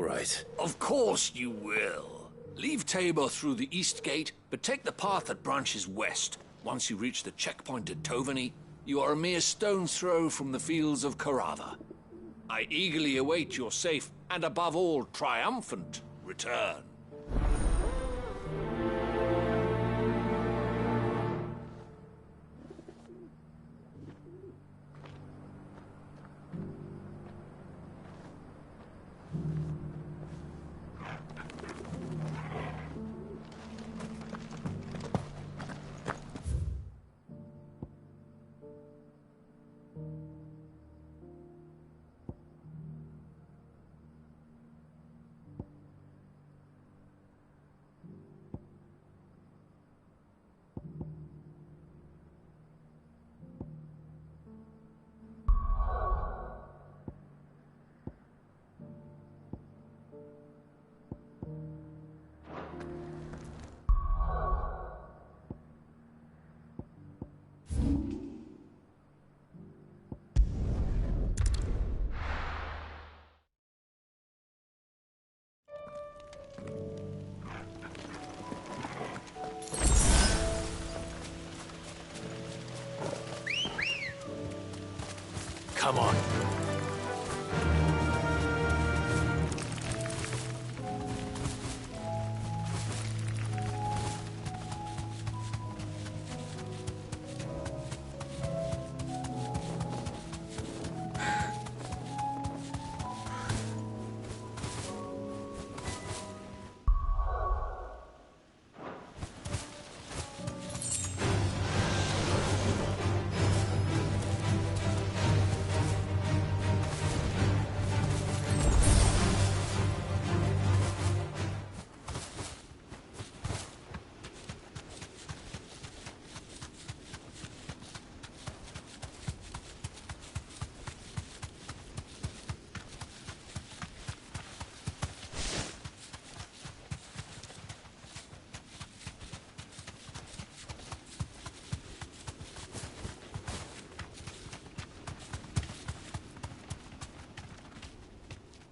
right. Of course you will. Leave Tabor through the east gate, but take the path that branches west. Once you reach the checkpoint at Tovany, you are a mere stone's throw from the fields of Carava. I eagerly await your safe, and above all, triumphant return. Come on.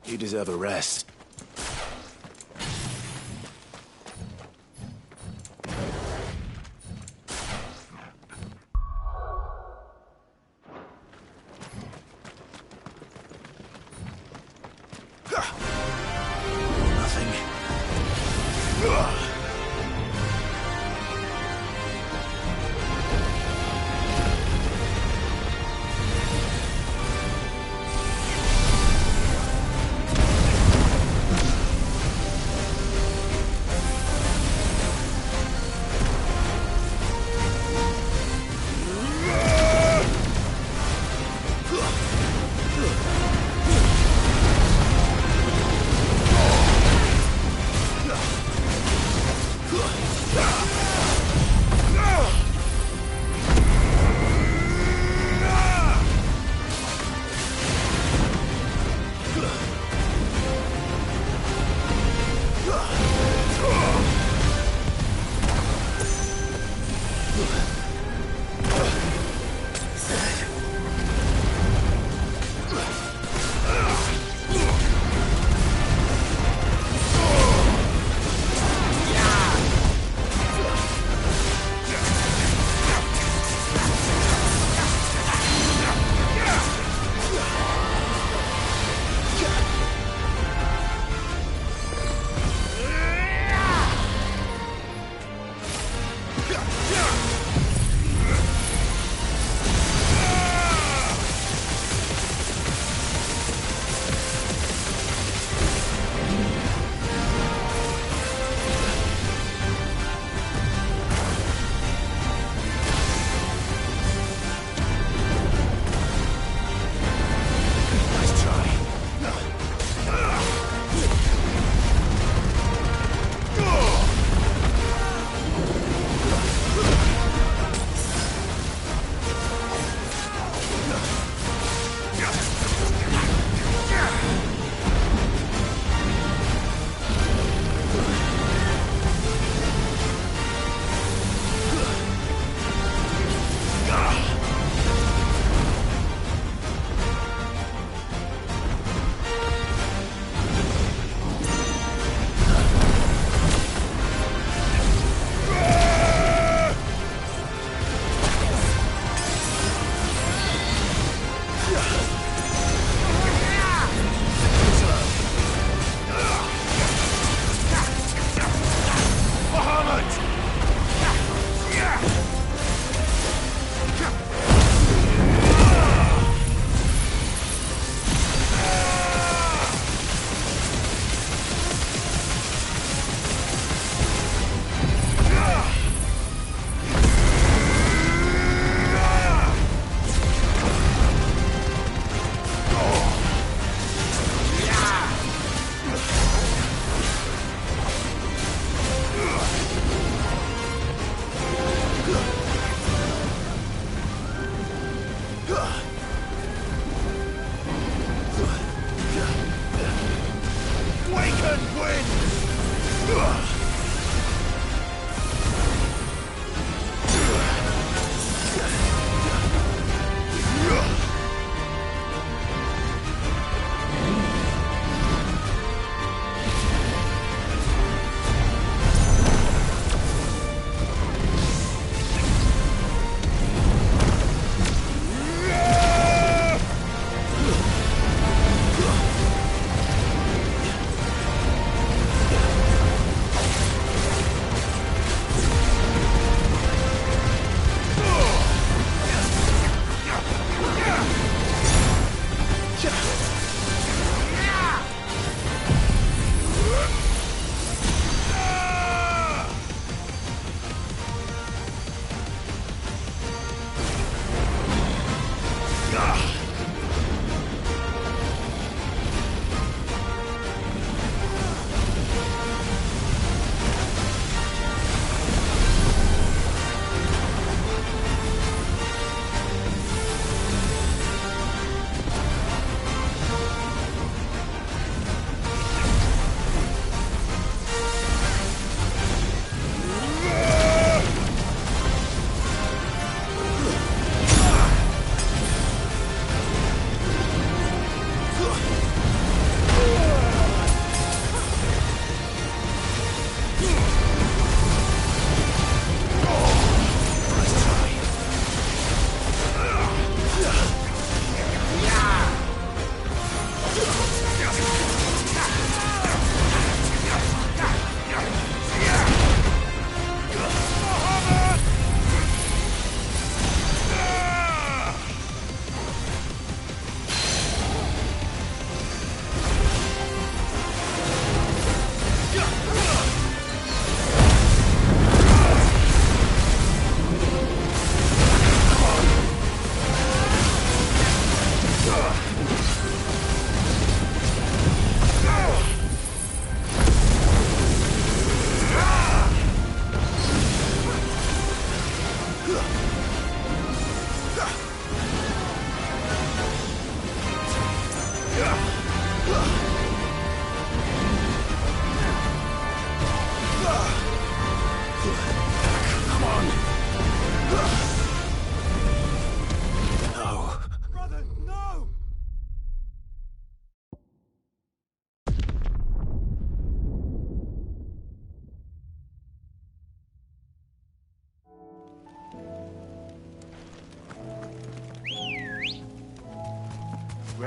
You deserve a rest. Nothing.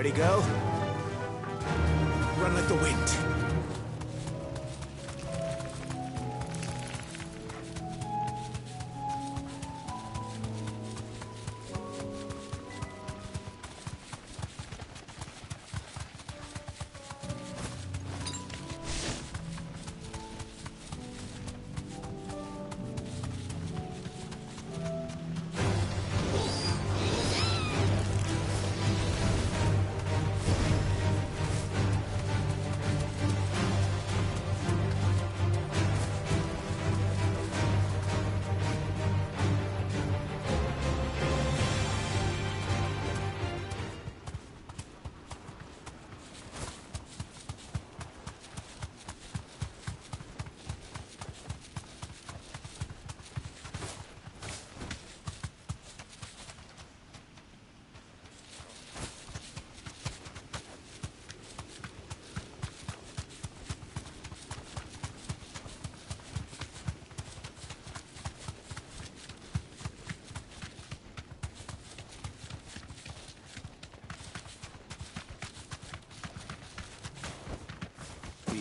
Ready, go? Run like the wind.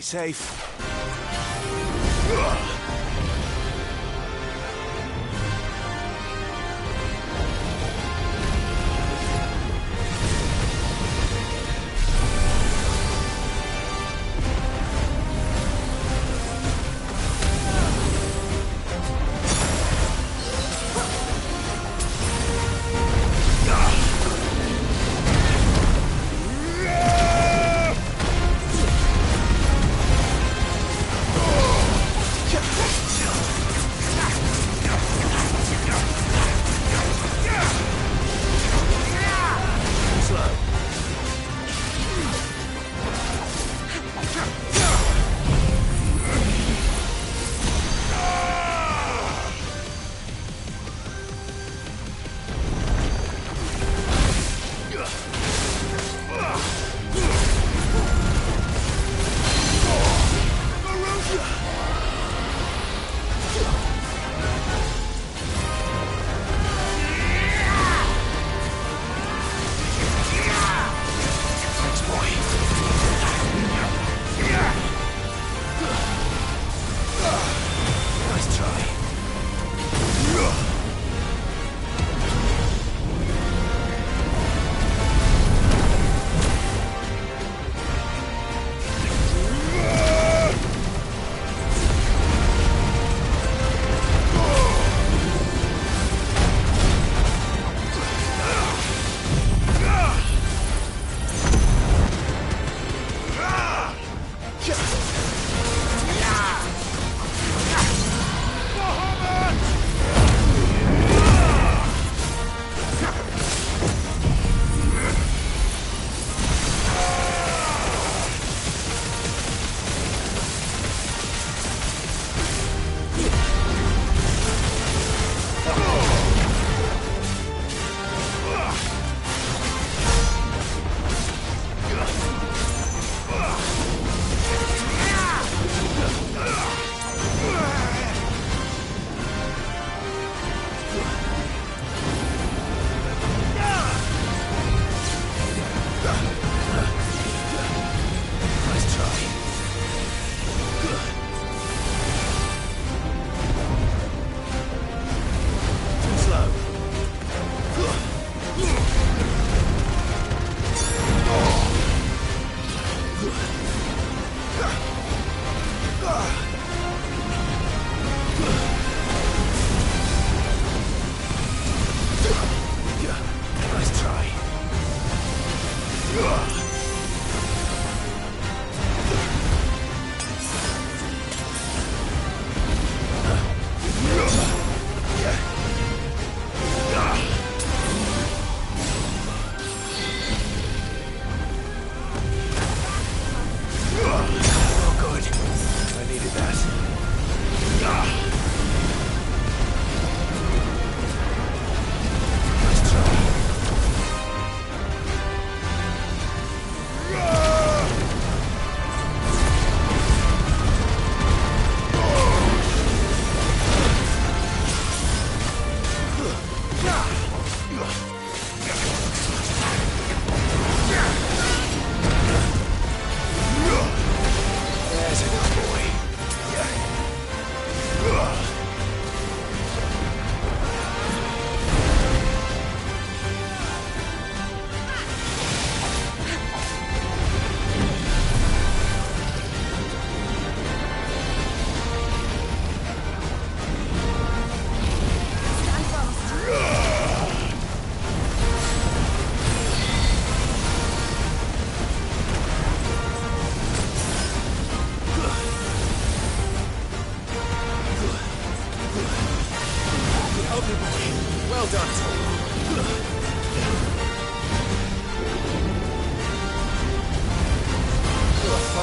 Be safe.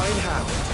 Divine Hound.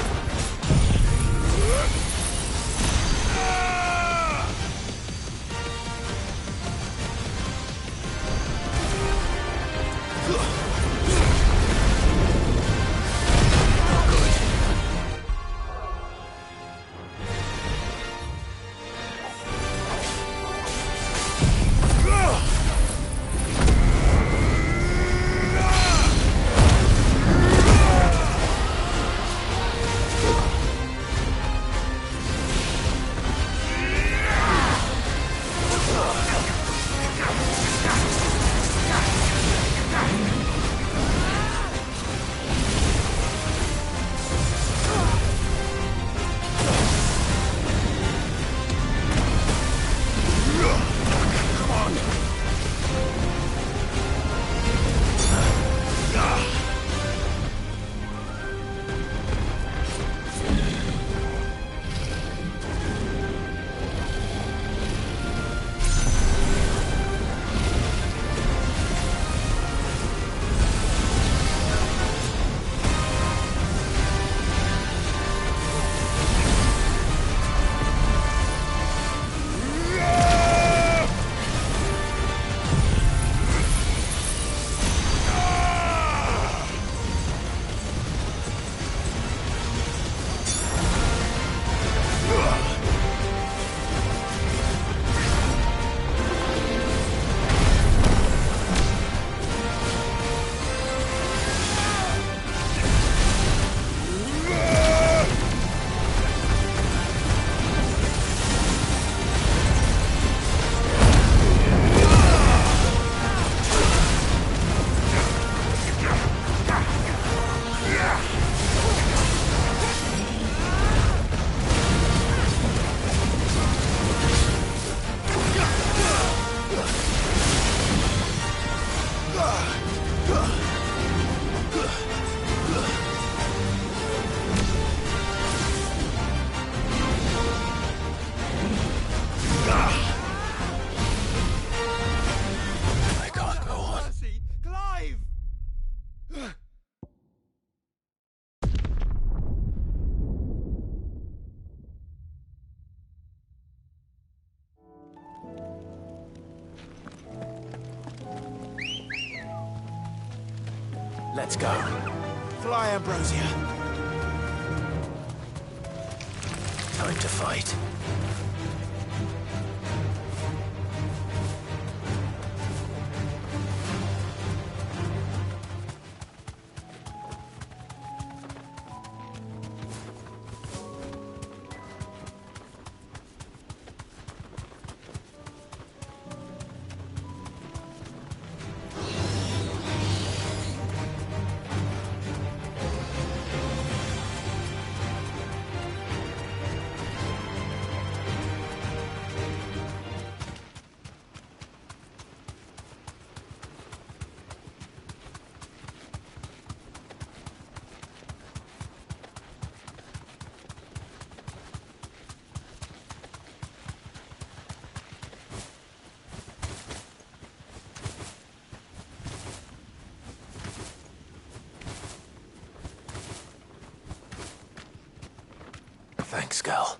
Let's go. Fly, Ambrosia. Time to fight. Thanks, girl.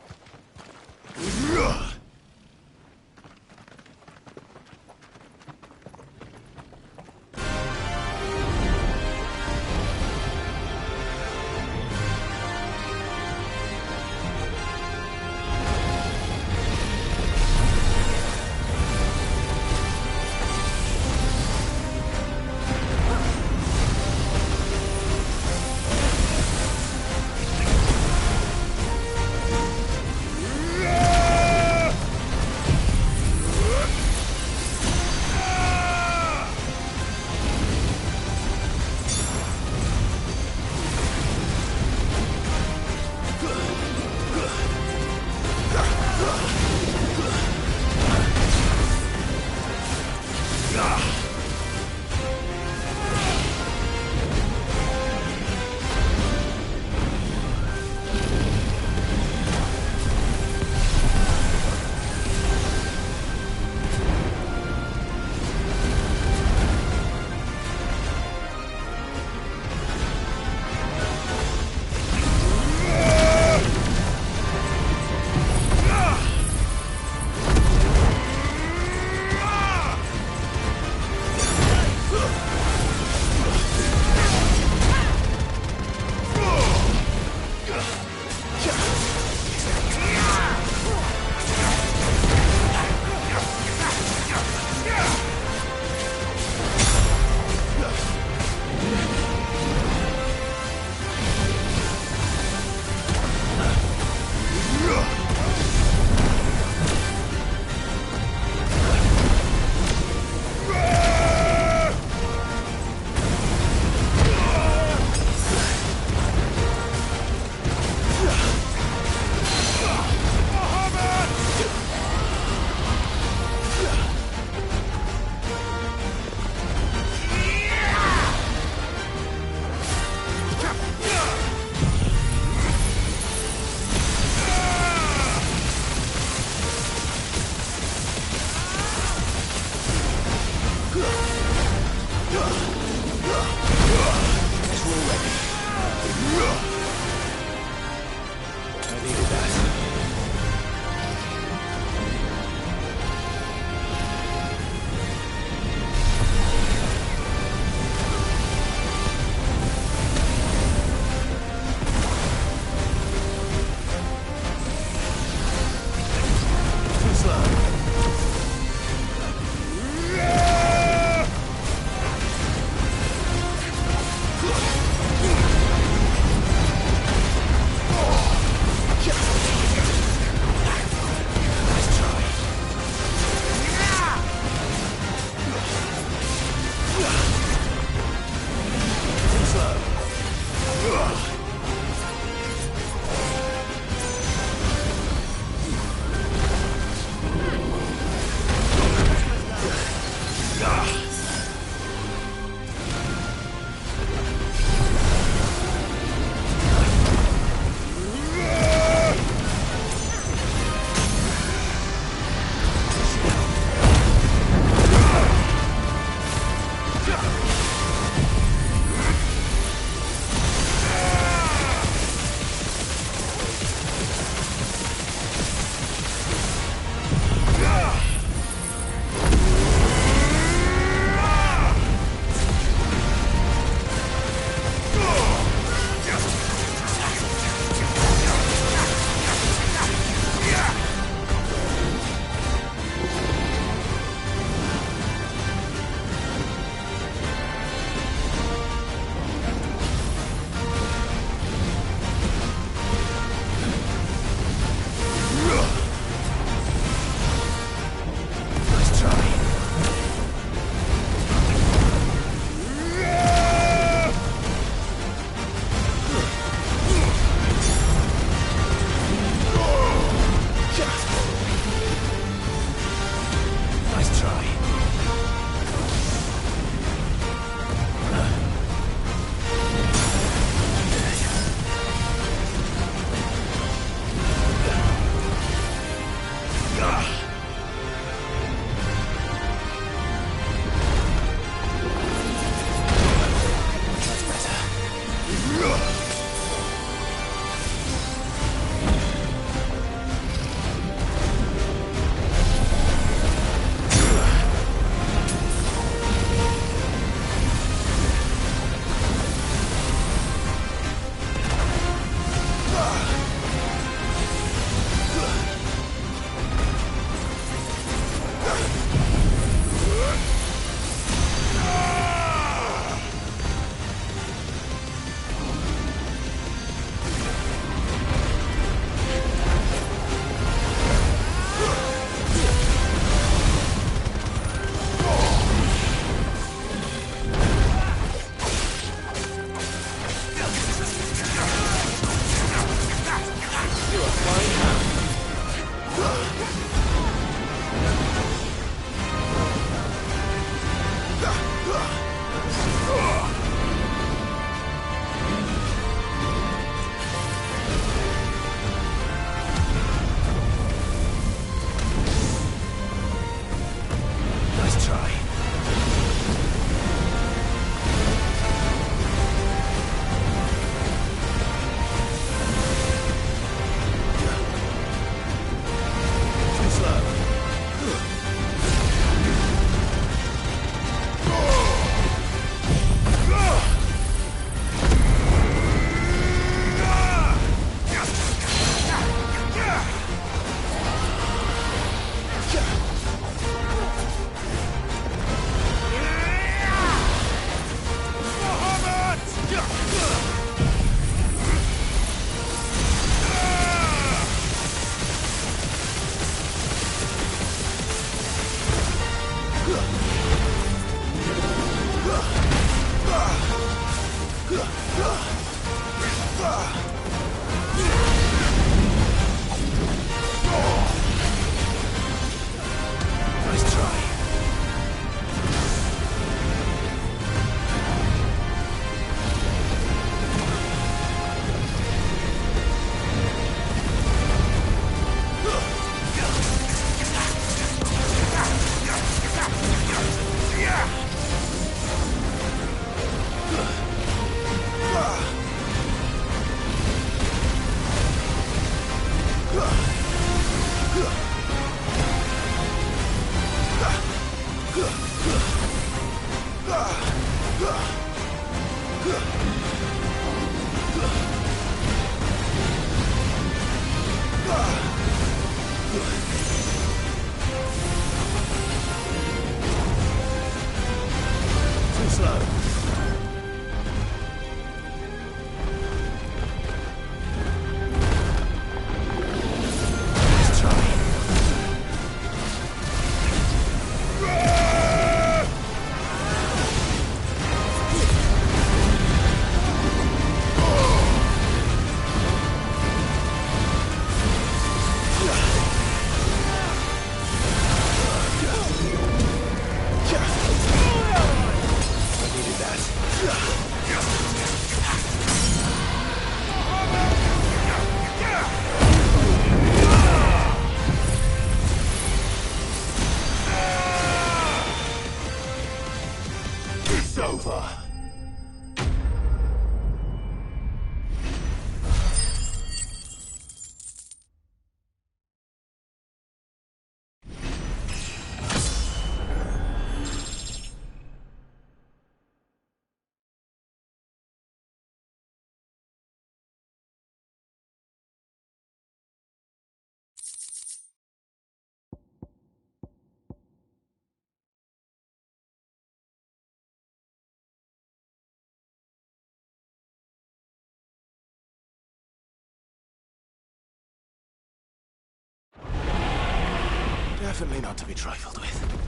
Definitely not to be trifled with.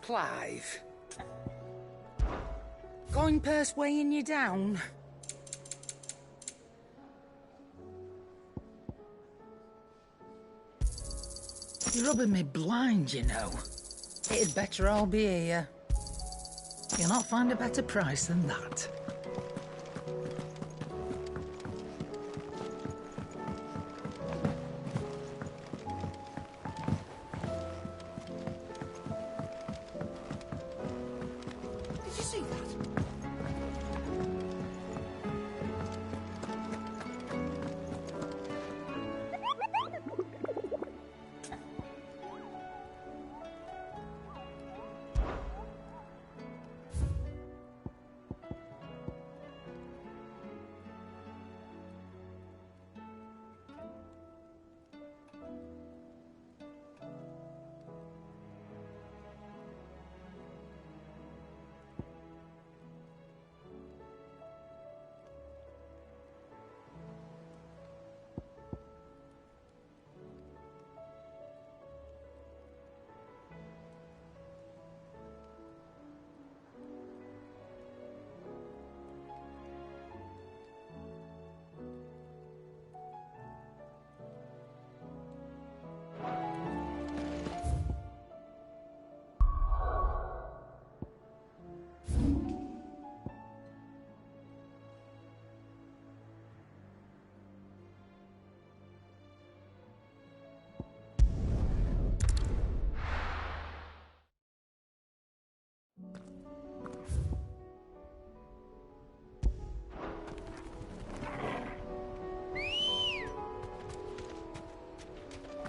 Clive. Coin purse weighing you down? You're rubbing me blind, you know. It'd better all be here. You'll not find a better price than that. Did you see that?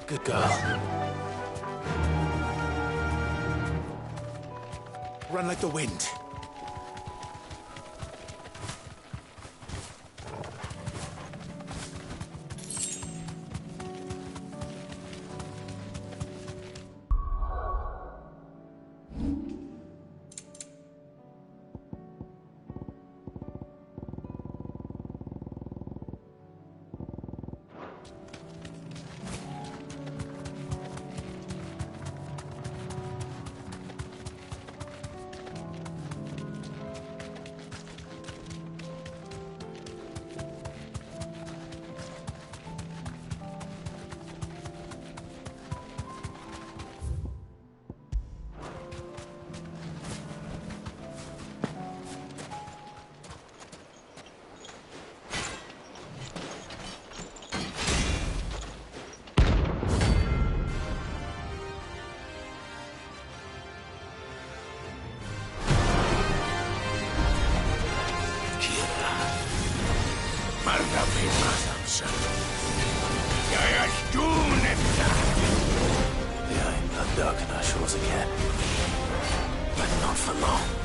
Good girl. Run like the wind. Yeah, I'm not darking our shores again. But not for long.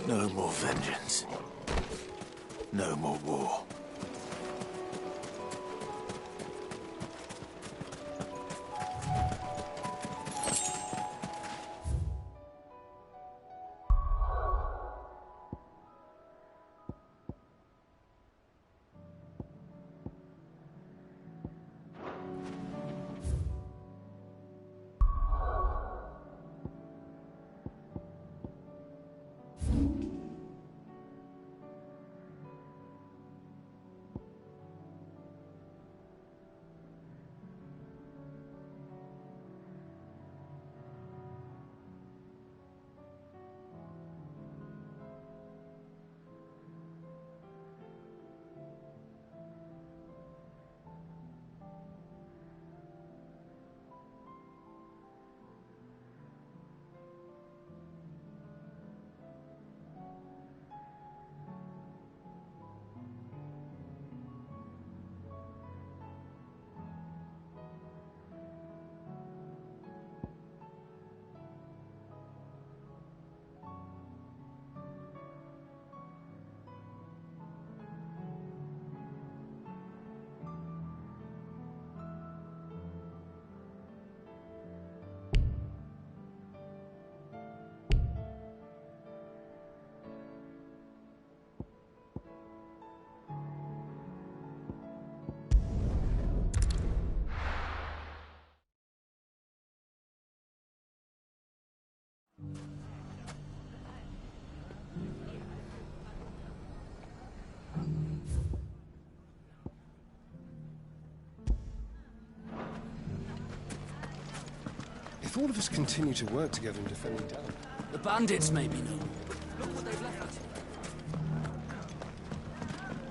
No more vengeance. No more war. If all of us continue to work together in defending Down, The bandits may be no more, but look what they've left us.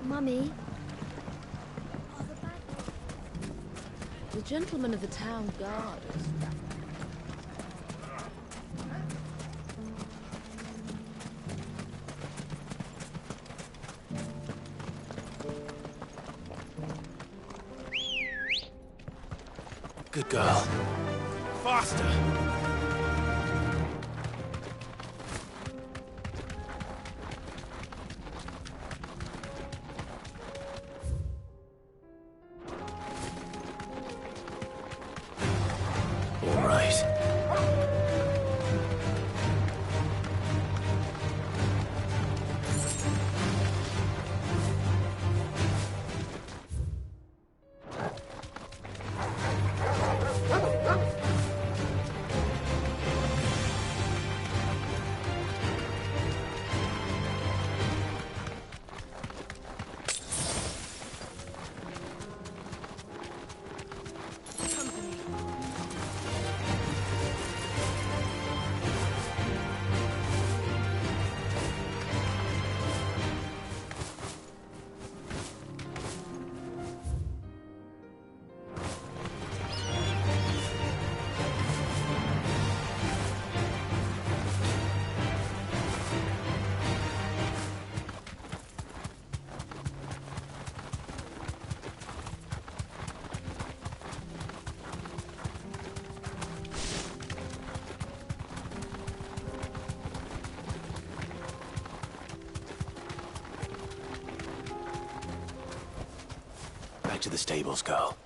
Mummy? The gentlemen of the town guard is... Good girl. Faster! All right. Back to the stables, girl.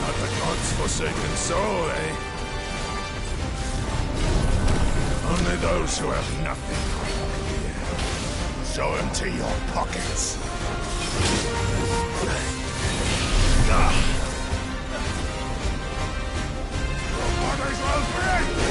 Not the god's forsaken soul, eh? Only those who have nothing. Show him to your pockets. Might as well free!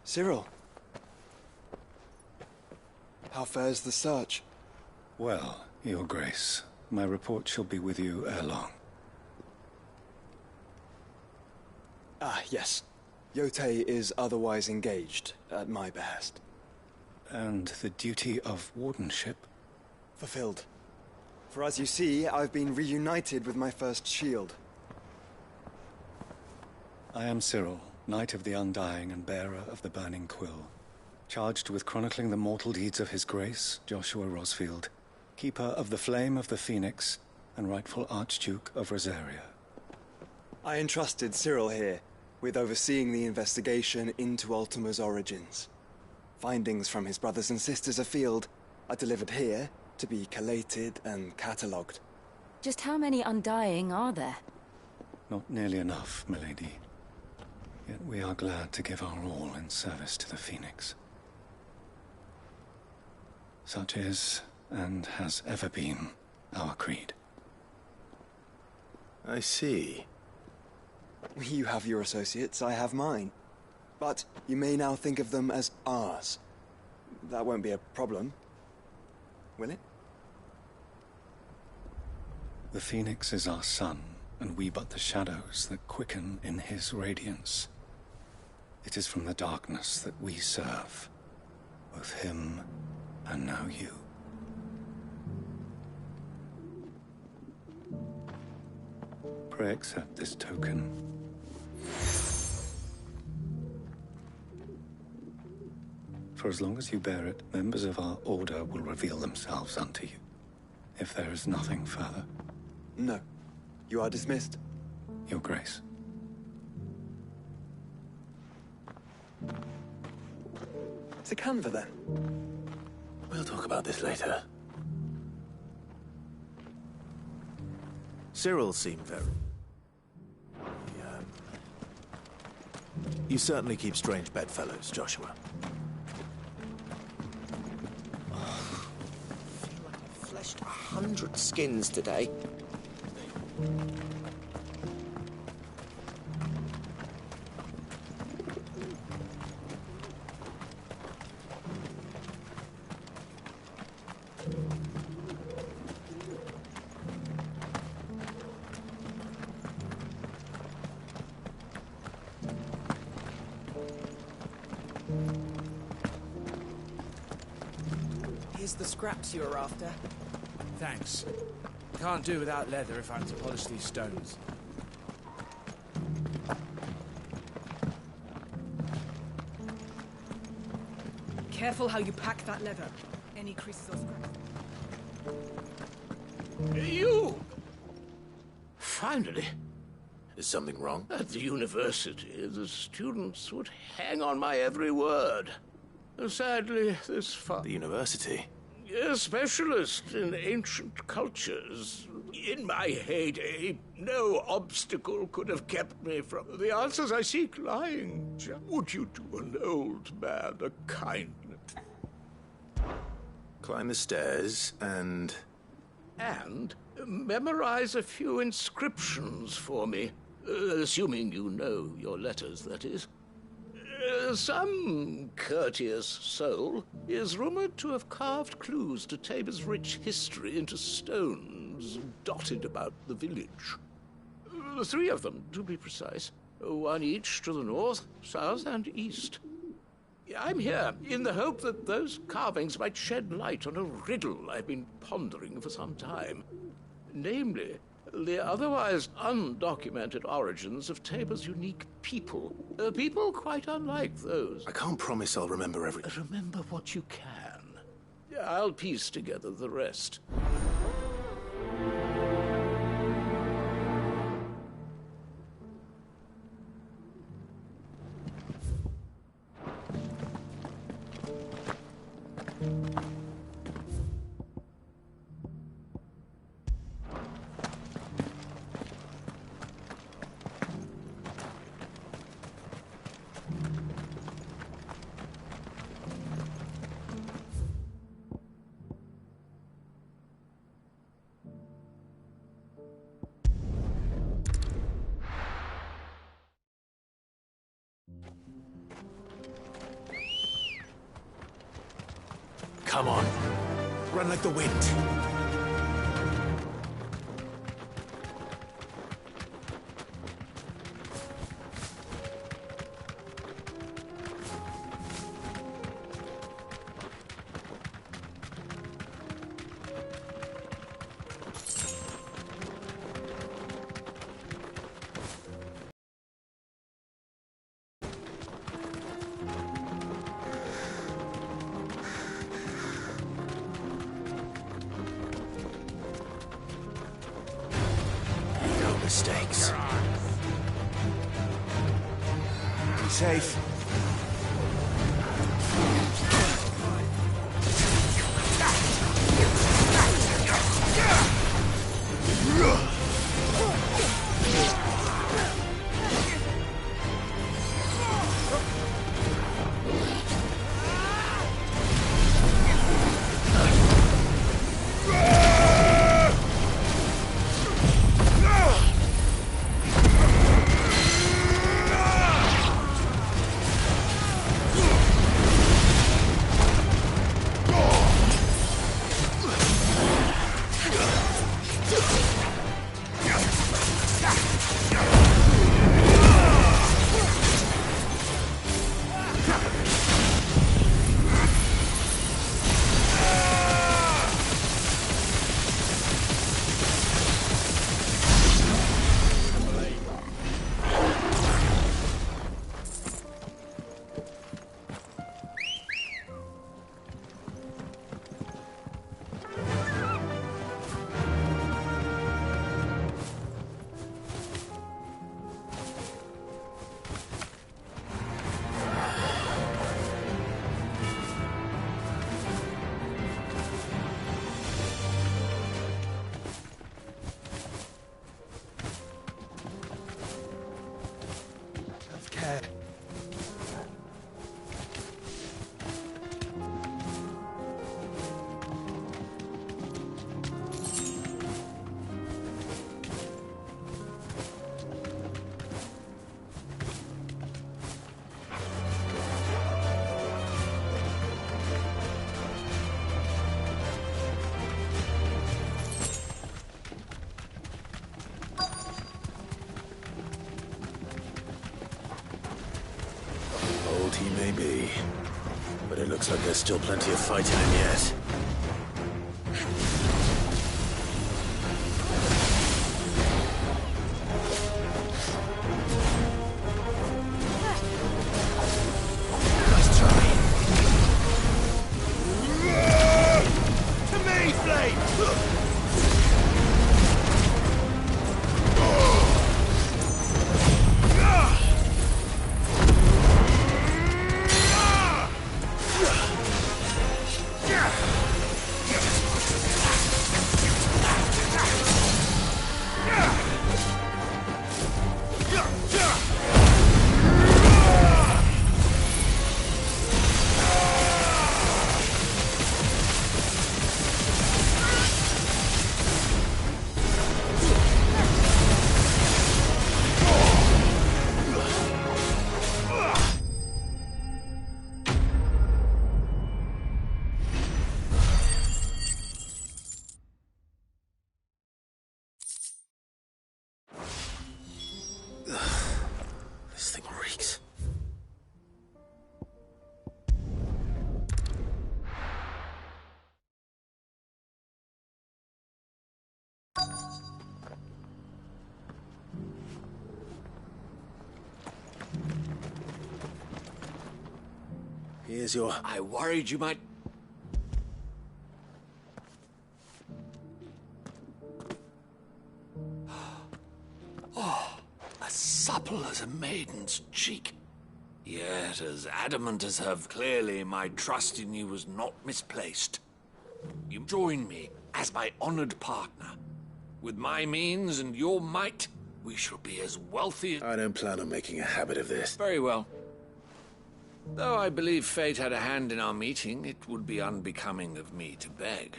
Cyril. How fares the search? Well, Your Grace, my report shall be with you ere long. Ah, yes. Yotei is otherwise engaged, at my behest. And the duty of wardenship? Fulfilled. For as you see, I've been reunited with my first shield. I am Cyril, Knight of the Undying and bearer of the Burning Quill, charged with chronicling the mortal deeds of His Grace, Joshua Rosfield, keeper of the Flame of the Phoenix and rightful Archduke of Rosaria. I entrusted Cyril here with overseeing the investigation into Ultima's origins. Findings from his brothers and sisters afield are delivered here to be collated and catalogued. Just how many Undying are there? Not nearly enough, milady. Yet we are glad to give our all in service to the Phoenix. Such is, and has ever been, our creed. I see. You have your associates, I have mine. But you may now think of them as ours. That won't be a problem, will it? The Phoenix is our sun, and we but the shadows that quicken in his radiance. It is from the darkness that we serve, both him and now you. Pray accept this token. For as long as you bear it, members of our order will reveal themselves unto you. If there is nothing further. No. You are dismissed. Your Grace. It's a canva, then. We'll talk about this later. Cyril seemed very... You certainly keep strange bedfellows, Joshua. I feel like I've fleshed 100 skins today. Here's the scraps you were after. Thanks. Can't do without leather if I'm to polish these stones. Careful how you pack that leather. Any creases or scraps. You! Finally. Is something wrong? At the university, the students would hang on my every word. Sadly, this The university? A specialist in ancient cultures. In my heyday, no obstacle could have kept me from the answers I seek lying. Would you do an old man a kindness? Climb the stairs and... And memorize a few inscriptions for me. Assuming you know your letters, that is. Some courteous soul is rumored to have carved clues to Tabor's rich history into stones dotted about the village. 3 of them, to be precise. 1 each to the north, south, and east. I'm here in the hope that those carvings might shed light on a riddle I've been pondering for some time. Namely, the otherwise undocumented origins of Tabor's unique people. People quite unlike those. I can't promise I'll remember everything. Remember what you can. I'll piece together the rest. Come on. Run like the wind. Mistakes. Be safe. He may be, but it looks like there's still plenty of fight in him yet. Nice try. To me, Flame! This thing reeks. Here's your... I worried you might... Oh, as supple as a maiden's cheek. Yet as adamant as her. Clearly my trust in you was not misplaced. You join me as my honored partner. With my means and your might, we shall be as wealthy as... I don't plan on making a habit of this. Very well. Though I believe fate had a hand in our meeting, it would be unbecoming of me to beg.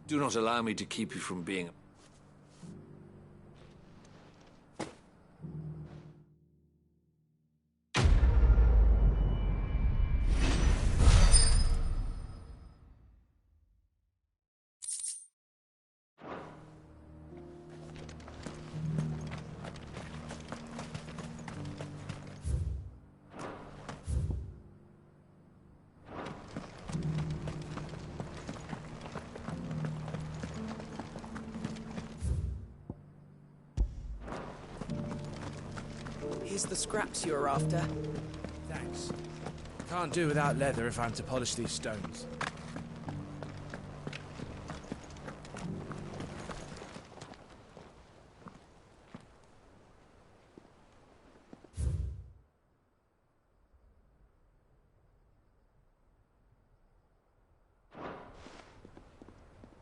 Do not allow me to keep you from being... Here's the scraps you were after. Thanks. Can't do without leather if I'm to polish these stones.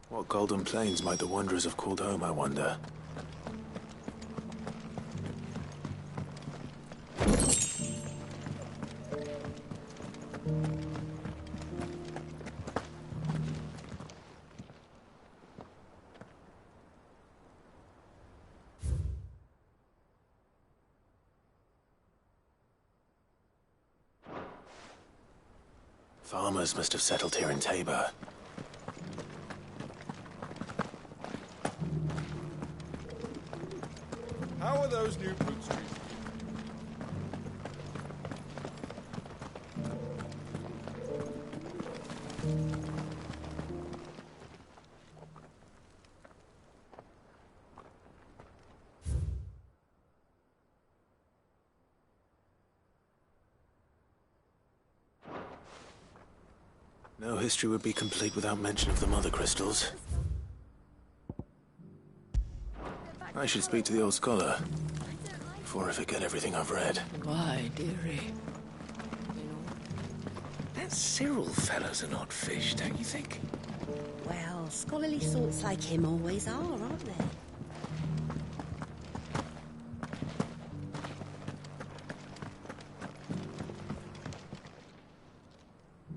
What golden plains might the wanderers have called home, I wonder? Farmers must have settled here in Tabor. How are those new boots treated? No history would be complete without mention of the mother crystals. I should speak to the old scholar before I forget everything I've read. Why, dearie? That Cyril fellow's an odd fish, don't you think? Well, scholarly sorts like him always are, aren't they?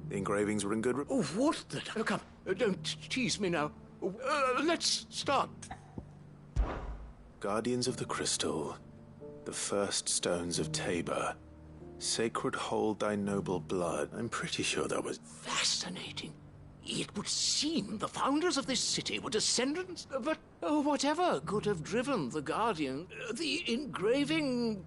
The engravings were in good Oh, what the... Oh, come, don't tease me now. Let's start. Guardians of the Crystal, the first stones of Tabor. Sacred hold thy noble blood. I'm pretty sure that was... Fascinating. It would seem the founders of this city were descendants, but whatever could have driven the Guardian, the engraving...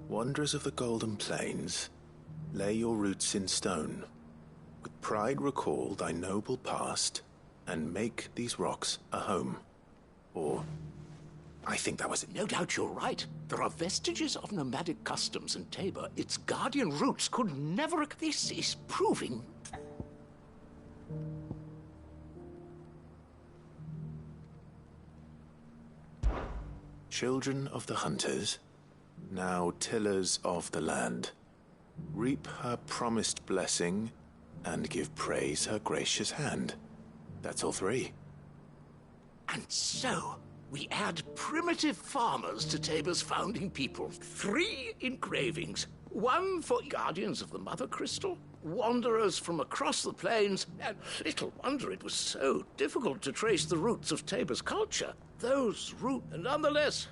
Wanderers of the Golden Plains, lay your roots in stone. With pride recall thy noble past, and make these rocks a home. Or, I think that was it. No doubt you're right. There are vestiges of nomadic customs in Tabor. Its guardian roots could never... This is proving... Children of the hunters, now tillers of the land, reap her promised blessing, and give praise her gracious hand. That's all three. And so, we add primitive farmers to Tabor's founding people. 3 engravings. 1 for guardians of the Mother Crystal, wanderers from across the plains, and little wonder it was so difficult to trace the roots of Tabor's culture. Those roots, nonetheless,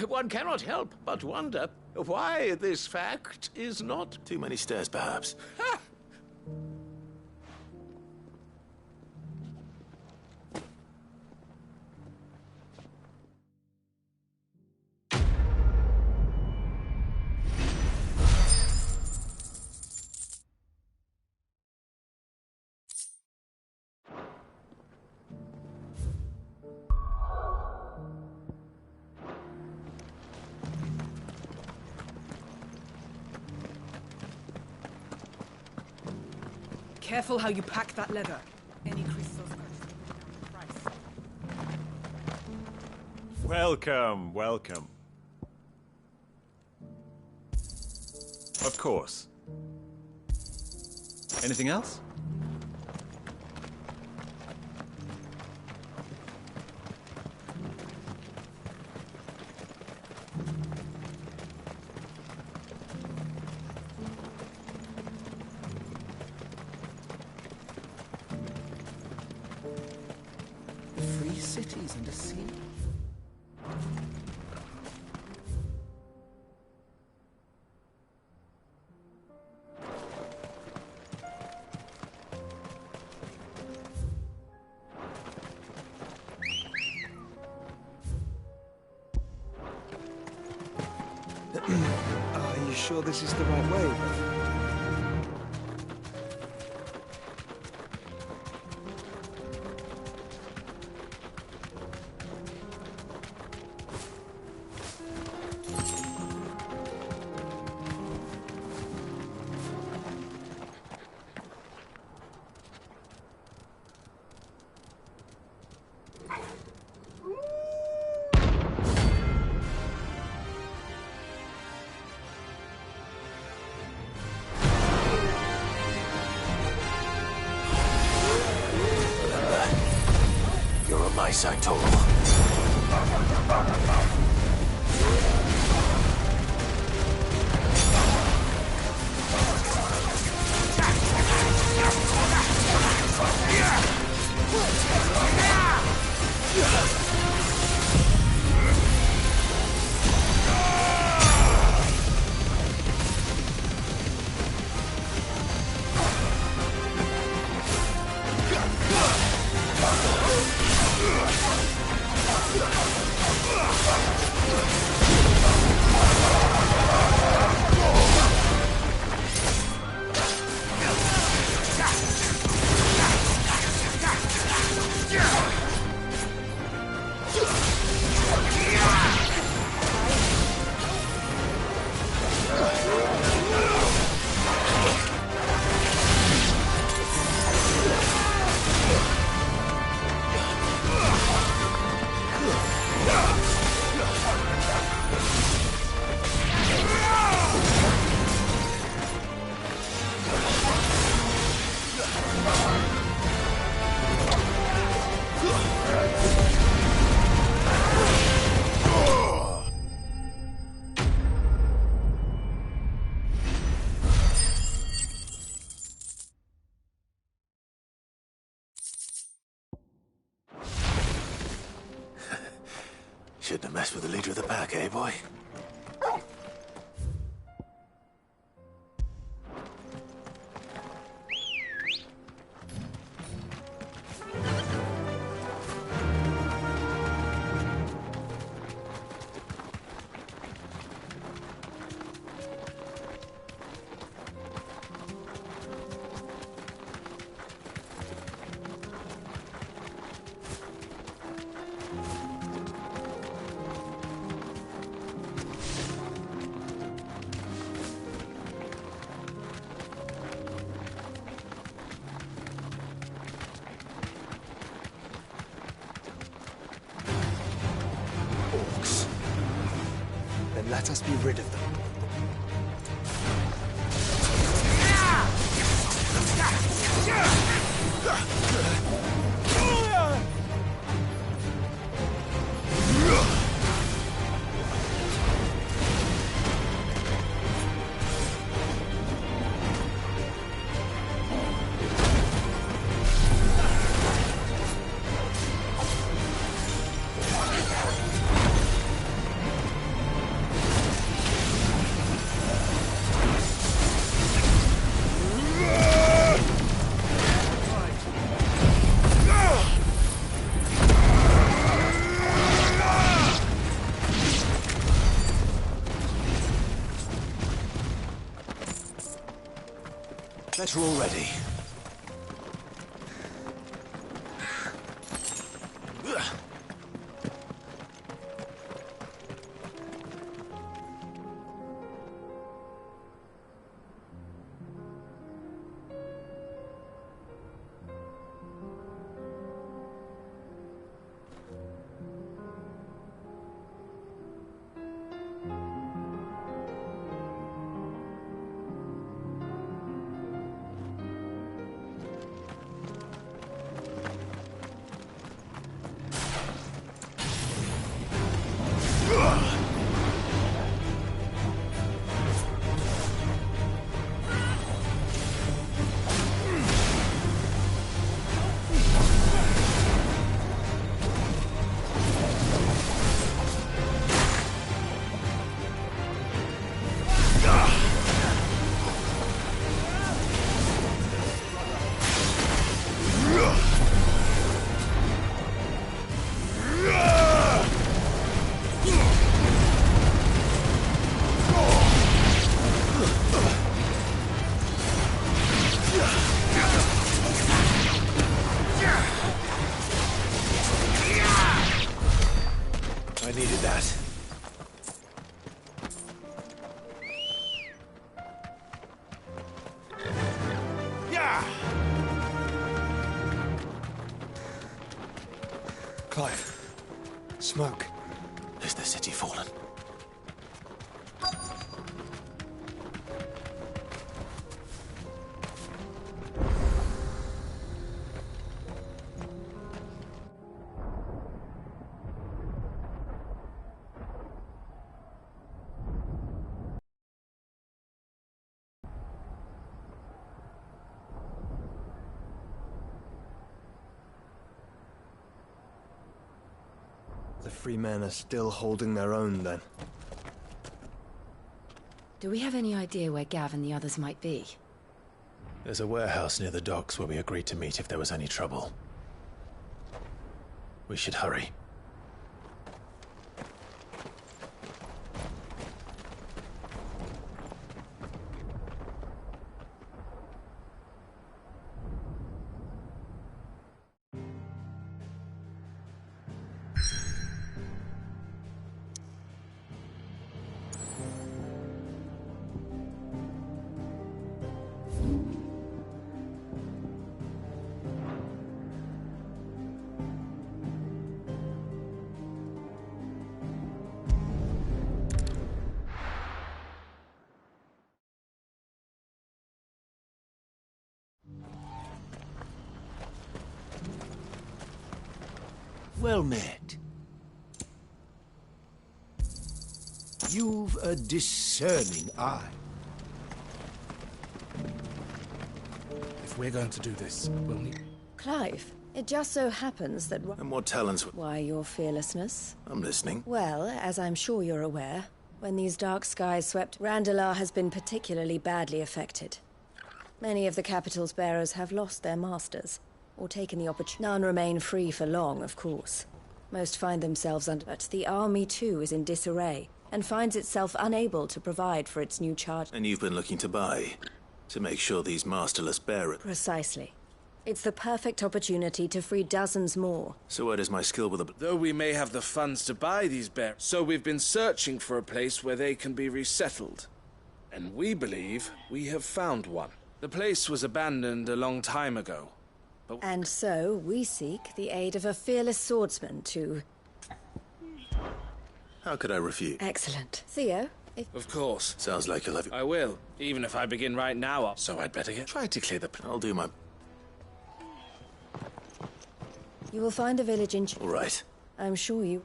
one cannot help but wonder why this fact is not... Too many stairs, perhaps. Ha! Careful how you pack that leather. Any crystals price. Welcome, welcome. Of course. Anything else? Cities and a sea. Are you sure this is the right way? eyesight, Toral. Shouldn't have messed with the leader of the pack, eh, boy? Then let us be rid of them. Better already. I needed that. Clive. Smoke. Is the city fallen? The free men are still holding their own, then. Do we have any idea where Gav and the others might be? There's a warehouse near the docks where we agreed to meet if there was any trouble. We should hurry. Well met. You've a discerning eye. If we're going to do this, we'll need... Clive, it just so happens that... And what talents... Why your fearlessness? I'm listening. Well, as I'm sure you're aware, when these dark skies swept, Randalar has been particularly badly affected. Many of the capital's bearers have lost their masters, or taken the opportunity. None remain free for long, of course. Most find themselves under... But the army, too, is in disarray, and finds itself unable to provide for its new charge. And you've been looking to buy, to make sure these masterless bearers... Precisely. It's the perfect opportunity to free dozens more. So where does my skill with the... Though we may have the funds to buy these bears, so we've been searching for a place where they can be resettled. And we believe we have found one. The place was abandoned a long time ago. And so, we seek the aid of a fearless swordsman to... How could I refuse? Excellent. Theo, if... Of course. Sounds like you'll have... I will, even if I begin right now. So I'd better get... Try to clear the... I'll do my... You will find a village in... All right. I'm sure you...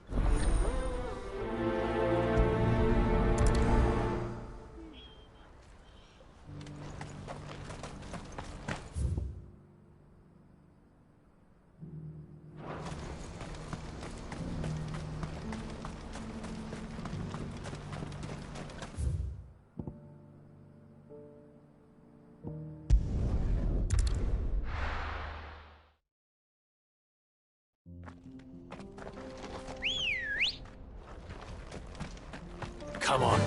Come on.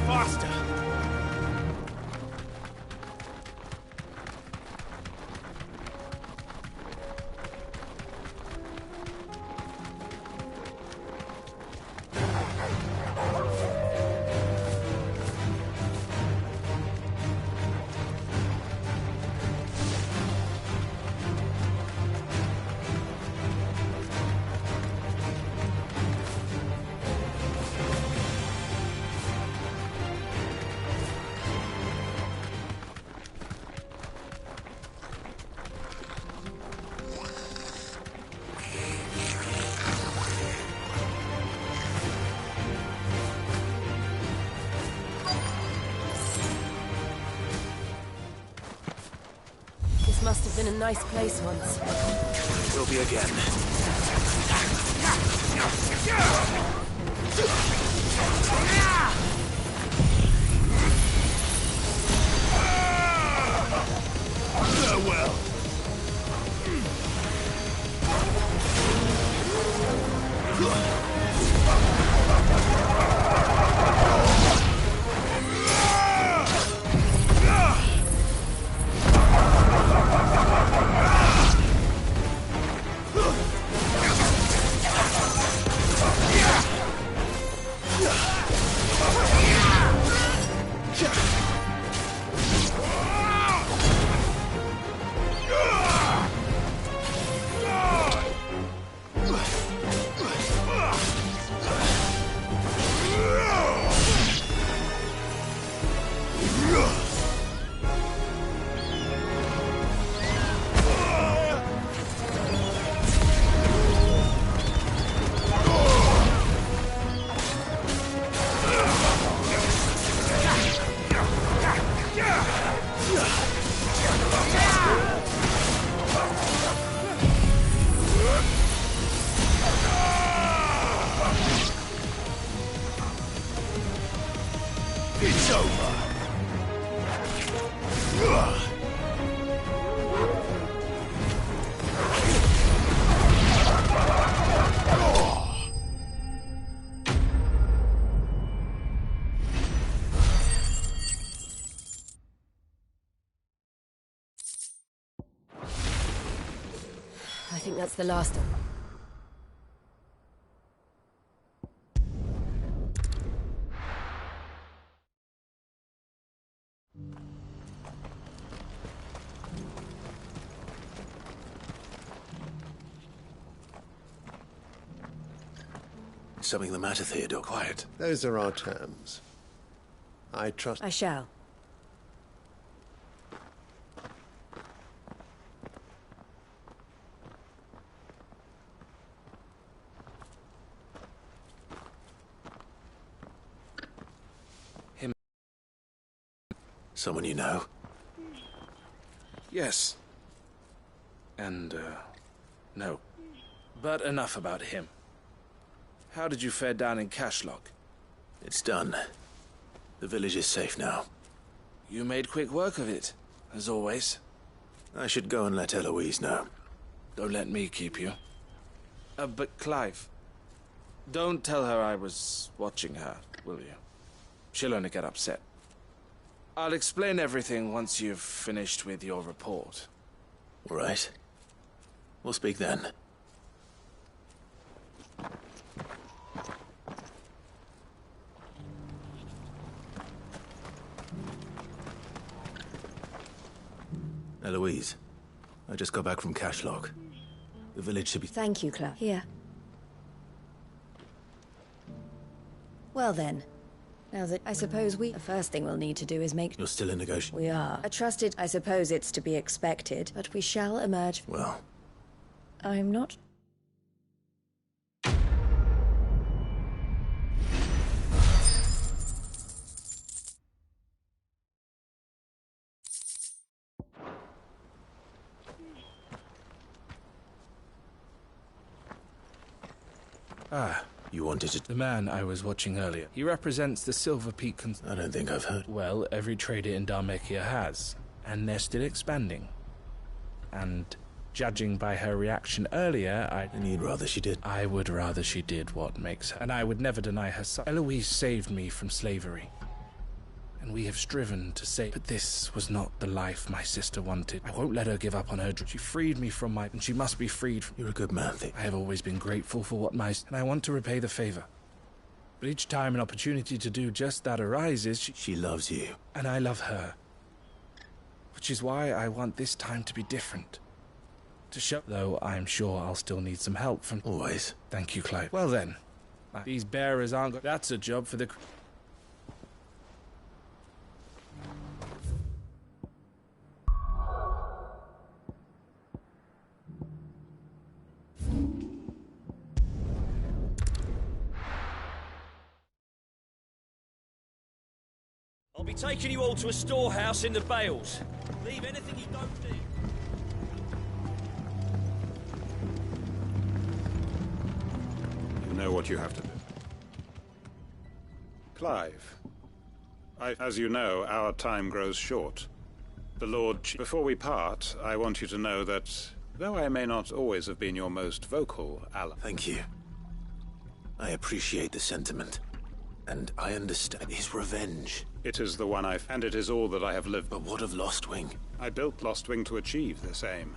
Faster! Must have been a nice place once. Will be again. Farewell. I think that's the last of... Something the matter, Theodore? Quiet. Those are our terms. I trust... I shall. Someone you know? Yes. And, no. But enough about him. How did you fare down in Cashlock? It's done. The village is safe now. You made quick work of it, as always. I should go and let Eloise know. Don't let me keep you. But Clive, don't tell her I was watching her, will you? She'll only get upset. I'll explain everything once you've finished with your report. All right. We'll speak then. Eloise, I just got back from Cashlock. The village should be... Thank you, Clive. Here. Well then, now that I suppose the first thing we'll need to do is make... You're still in negotiation? We are. A trusted... I suppose it's to be expected, but we shall emerge... Well... I'm not... Ah, you wanted to... The man I was watching earlier. He represents the Silver Peak... I don't think I've heard. Well, every trader in Dharmekia has, and they're still expanding. And judging by her reaction earlier, And you'd rather she did? I would rather she did what makes her. And I would never deny her son. Eloise saved me from slavery. And we have striven to save... But this was not the life my sister wanted. I won't let her give up on her dream. She freed me from my... And she must be freed from... You're a good man, I have always been grateful for what my... And I want to repay the favor. But each time an opportunity to do just that arises, She loves you. And I love her. Which is why I want this time to be different. To show... Though I'm sure I'll still need some help from... Always. Thank you, Clive. Well then. These bearers aren't... That's a job for the... I'll be taking you all to a storehouse in the Bales. Leave anything you don't need. You know what you have to do. Clive, as you know, our time grows short. The Lord... Before we part, I want you to know that, though I may not always have been your most vocal ally... Thank you. I appreciate the sentiment. And I understand his revenge. It is the one and it is all that I have lived. But what of Lostwing? I built Lostwing to achieve this aim.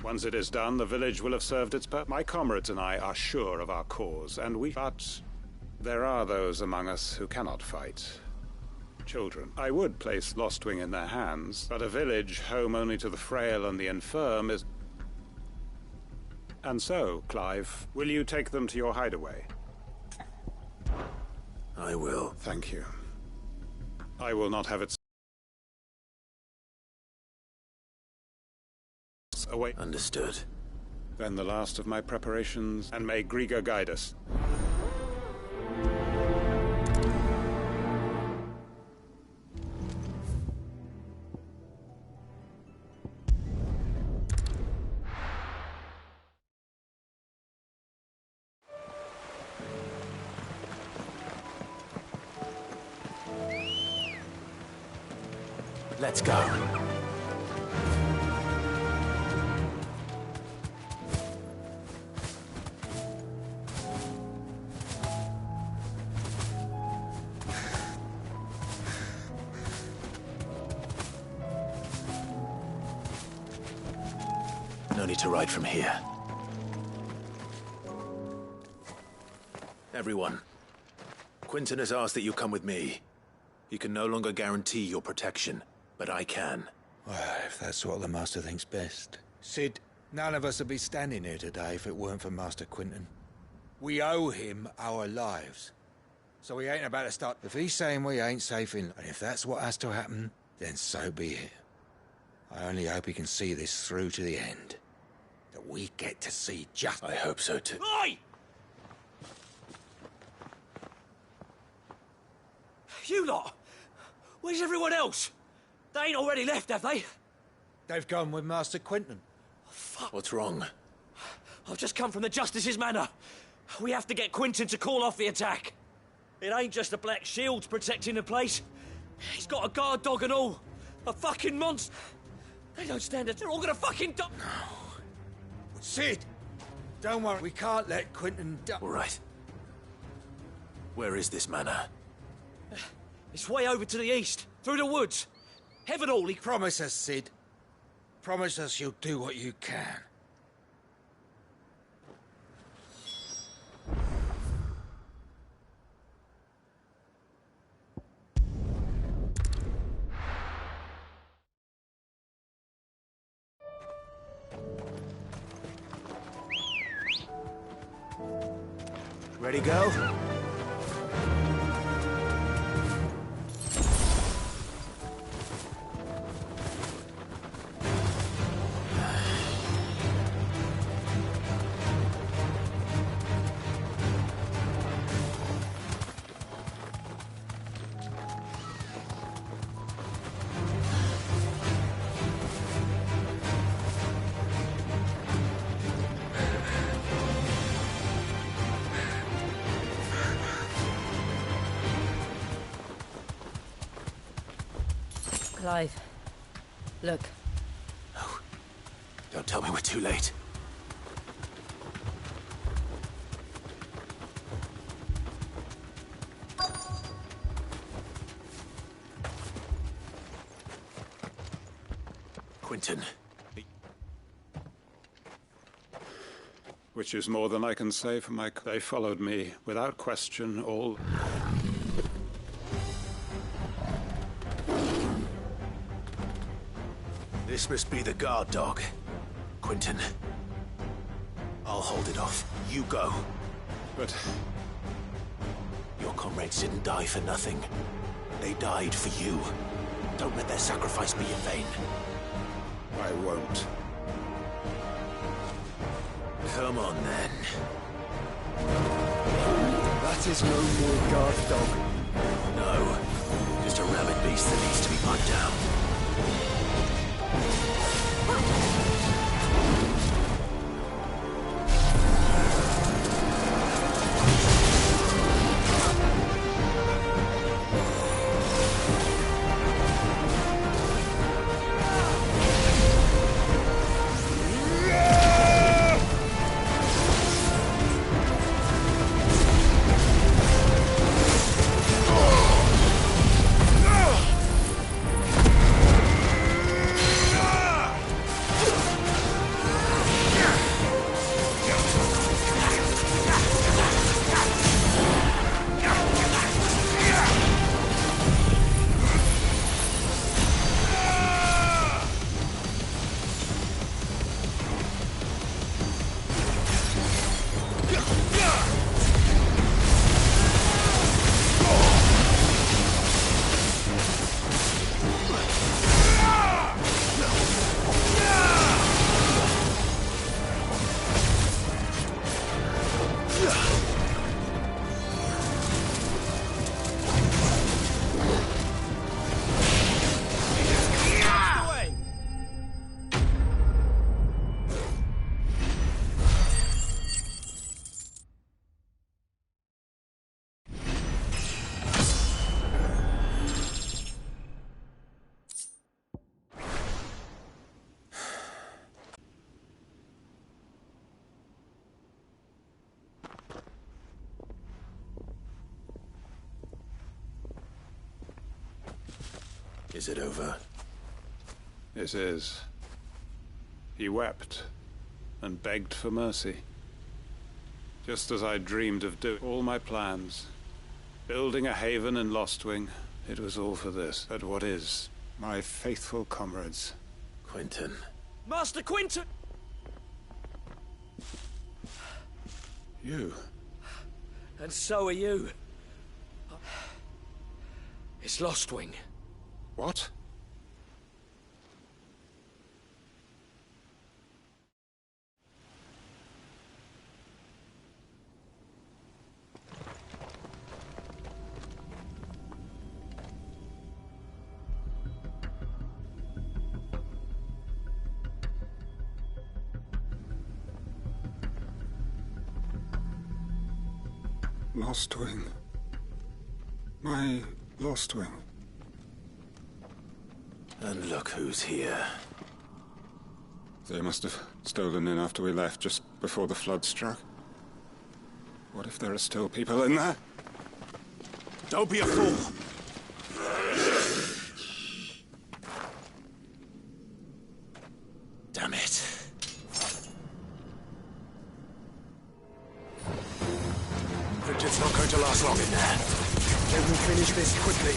Once it is done, the village will have served its purpose. My comrades and I are sure of our cause, and we... But there are those among us who cannot fight. Children. I would place Lostwing in their hands, but a village home only to the frail and the infirm is... And so, Clive, will you take them to your hideaway? I will. Thank you. I will not have it... away. Understood. Then the last of my preparations, and may Griga guide us. Let's go. No need to ride from here. Everyone, Quinton has asked that you come with me. He can no longer guarantee your protection, but I can. Well, if that's what the Master thinks best. Sid, none of us would be standing here today if it weren't for Master Quinton. We owe him our lives. So we ain't about to start... If he's saying we ain't safe in... And if that's what has to happen, then so be it. I only hope he can see this through to the end. That we get to see just... I hope so too. Oi! You lot! Where's everyone else? They ain't already left, have they? They've gone with Master Quinton. Fuck. What's wrong? I've just come from the Justice's manor. We have to get Quinton to call off the attack. It ain't just the Black Shields protecting the place. He's got a guard dog and all. A fucking monster. They don't stand it. They're all gonna fucking die. No. Sid! Don't worry, we can't let Quinton die. All right. Where is this manor? It's way over to the east, through the woods. Heaven all, Promise us, Sid. Promise us you'll do what you can. Ready, go? Clive, look. No. Don't tell me we're too late. Quinton. Which is more than I can say for my... They followed me, without question, all... This must be the guard dog. Quinton. I'll hold it off. You go. But... Your comrades didn't die for nothing. They died for you. Don't let their sacrifice be in vain. I won't. Come on, then. That is no more guard dog. No. Just a rabid beast that needs to be put down. Is it over? It is. He wept and begged for mercy. Just as I dreamed of doing. All my plans, building a haven in Lostwing, it was all for this. But what is? My faithful comrades. Quentin. Master Quentin! You. And so are you. It's Lostwing. What? Lostwing. My Lostwing. And look who's here. They must have stolen in after we left, just before the flood struck. What if there are still people in there? Don't be a fool! Damn it. Cryptid's not going to last long in there. Let me finish this quickly.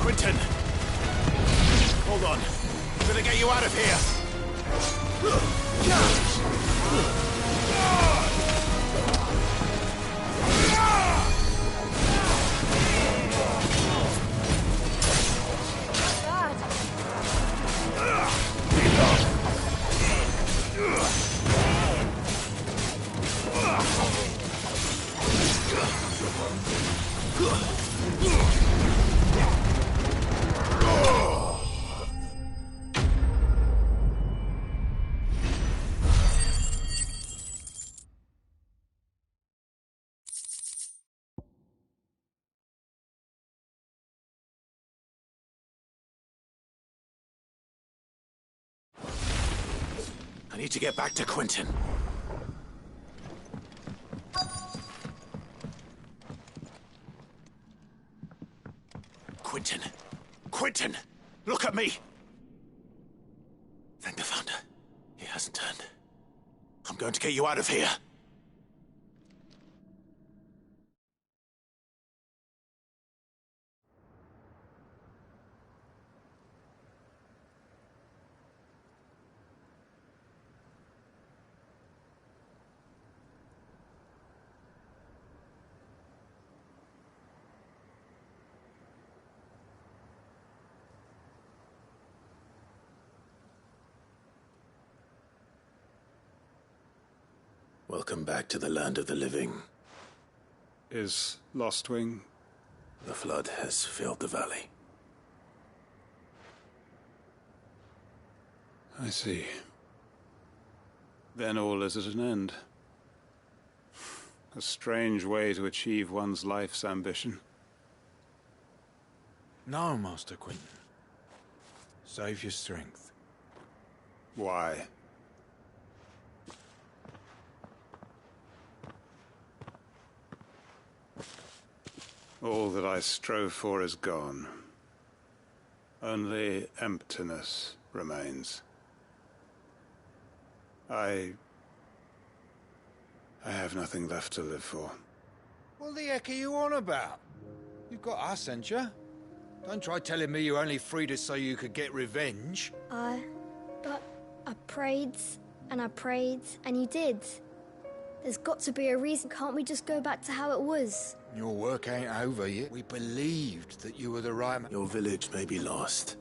Quentin! Hold on. I'm gonna get you out of here! I need to get back to Quentin. Quentin! Quentin! Look at me! Thank the Founder. He hasn't turned. I'm going to get you out of here. Welcome back to the land of the living. Is Lostwing? The flood has filled the valley. I see. Then all is at an end. A strange way to achieve one's life's ambition. No, Master Quentin. Save your strength. Why? All that I strove for is gone. Only emptiness remains. I have nothing left to live for. What the heck are you on about? You've got us, ain't you? Don't try telling me you only freed us so you could get revenge. But I prayed, and I prayed, and you did. There's got to be a reason. Can't we just go back to how it was? Your work ain't over yet. We believed that you were the right man. Your village may be lost,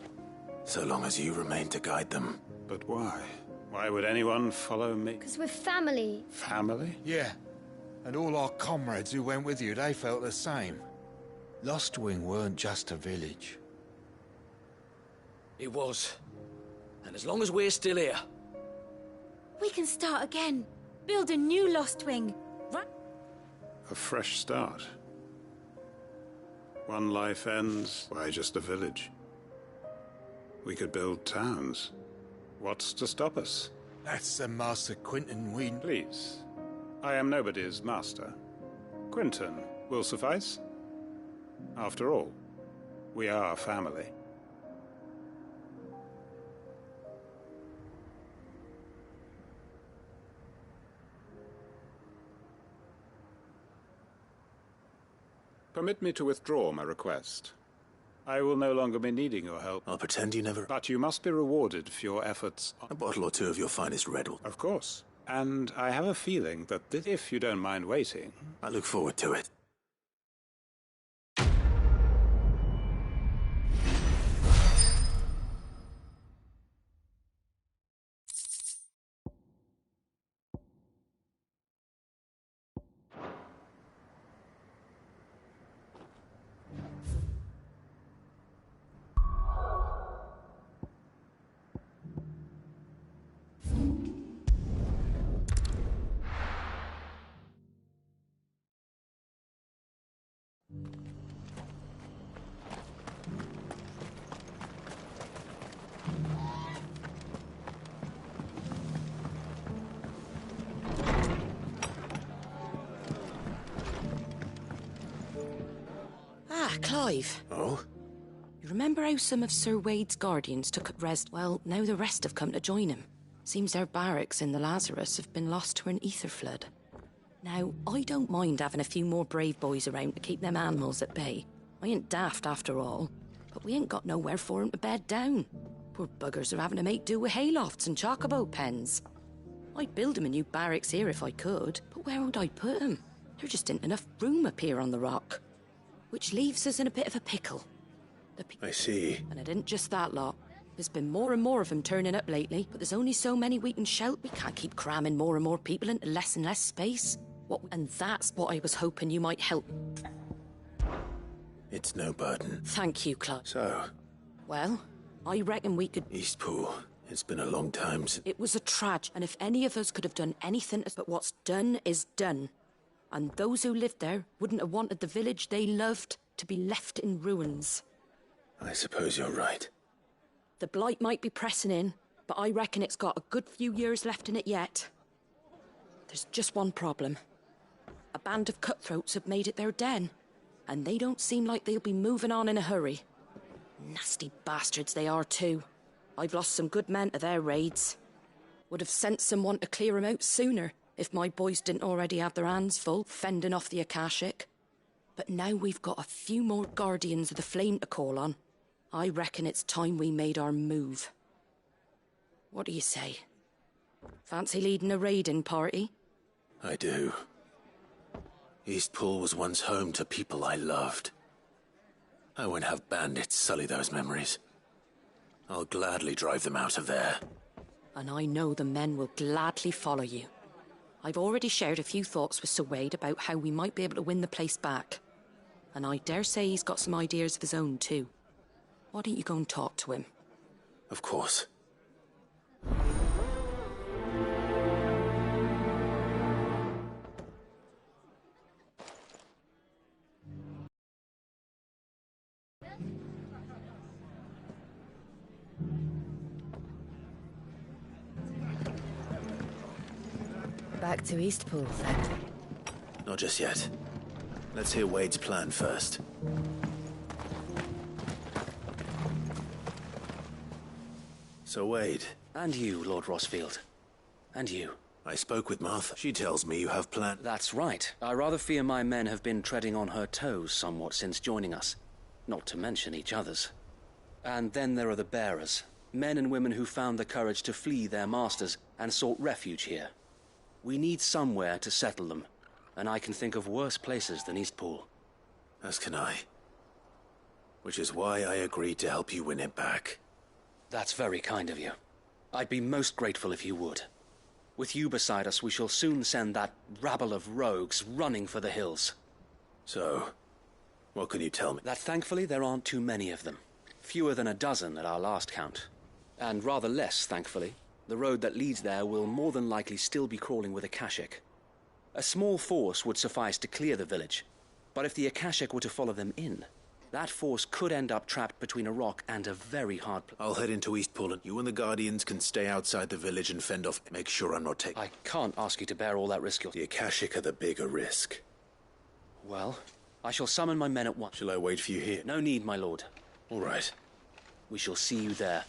so long as you remain to guide them. But why? Why would anyone follow me? Because we're family. Family? Yeah. And all our comrades who went with you, they felt the same. Lostwing weren't just a village. It was. And as long as we're still here... We can start again. Build a new Lostwing. Right? A fresh start. One life ends, why just a village? We could build towns. What's to stop us? That's the Master Quinton we... Please. I am nobody's master. Quinton will suffice. After all, we are family. Permit me to withdraw my request. I will no longer be needing your help. I'll pretend you never... But you must be rewarded for your efforts. A bottle or two of your finest red will... Of course. And I have a feeling that this, if you don't mind waiting... I look forward to it. Clive. Oh? You remember how some of Sir Wade's guardians took up rest? Well, now the rest have come to join him. Seems their barracks in the Lazarus have been lost to an ether flood. Now, I don't mind having a few more brave boys around to keep them animals at bay. I ain't daft after all, but we ain't got nowhere for 'em to bed down. Poor buggers are having to make do with haylofts and chocobo pens. I'd build 'em a new barracks here if I could, but where would I put 'em? There just ain't enough room up here on the rock. Which leaves us in a bit of a pickle. I see. And it isn't just that lot. There's been more and more of them turning up lately, but there's only so many we can shout. We can't keep cramming more and more people into less and less space. And that's what I was hoping you might help. It's no burden. Thank you, Clive. So? Well, I reckon we could... Eastpool. It's been a long time since... It was a tragedy, and if any of us could have done anything, but what's done is done. And those who lived there wouldn't have wanted the village they loved to be left in ruins. I suppose you're right. The blight might be pressing in, but I reckon it's got a good few years left in it yet. There's just one problem. A band of cutthroats have made it their den, and they don't seem like they'll be moving on in a hurry. Nasty bastards they are too. I've lost some good men to their raids. Would have sent someone to clear 'em out sooner, if my boys didn't already have their hands full fending off the Akashic. But now we've got a few more guardians of the flame to call on. I reckon it's time we made our move. What do you say? Fancy leading a raiding party? I do. Eastpool was once home to people I loved. I won't have bandits sully those memories. I'll gladly drive them out of there. And I know the men will gladly follow you. I've already shared a few thoughts with Sir Wade about how we might be able to win the place back. And I dare say he's got some ideas of his own too. Why don't you go and talk to him? Of course. Back to Eastpool, then. Not just yet. Let's hear Wade's plan first. So, Wade. And you, Lord Rosfield. And you. I spoke with Martha. She tells me you have planned. That's right. I rather fear my men have been treading on her toes somewhat since joining us. Not to mention each other's. And then there are the bearers. Men and women who found the courage to flee their masters and sought refuge here. We need somewhere to settle them, and I can think of worse places than Eastpool. As can I. Which is why I agreed to help you win it back. That's very kind of you. I'd be most grateful if you would. With you beside us, we shall soon send that rabble of rogues running for the hills. So, what can you tell me? That thankfully there aren't too many of them. Fewer than a dozen at our last count. And rather less, thankfully. The road that leads there will more than likely still be crawling with Akashic. A small force would suffice to clear the village. But if the Akashic were to follow them in, that force could end up trapped between a rock and a very hard place. I'll head into Eastpool, and you and the Guardians can stay outside the village and fend off. Make sure I'm not taking... I can't ask you to bear all that risk. The Akashic are the bigger risk. Well, I shall summon my men at once. Shall I wait for you here? No need, my lord. All right. We shall see you there.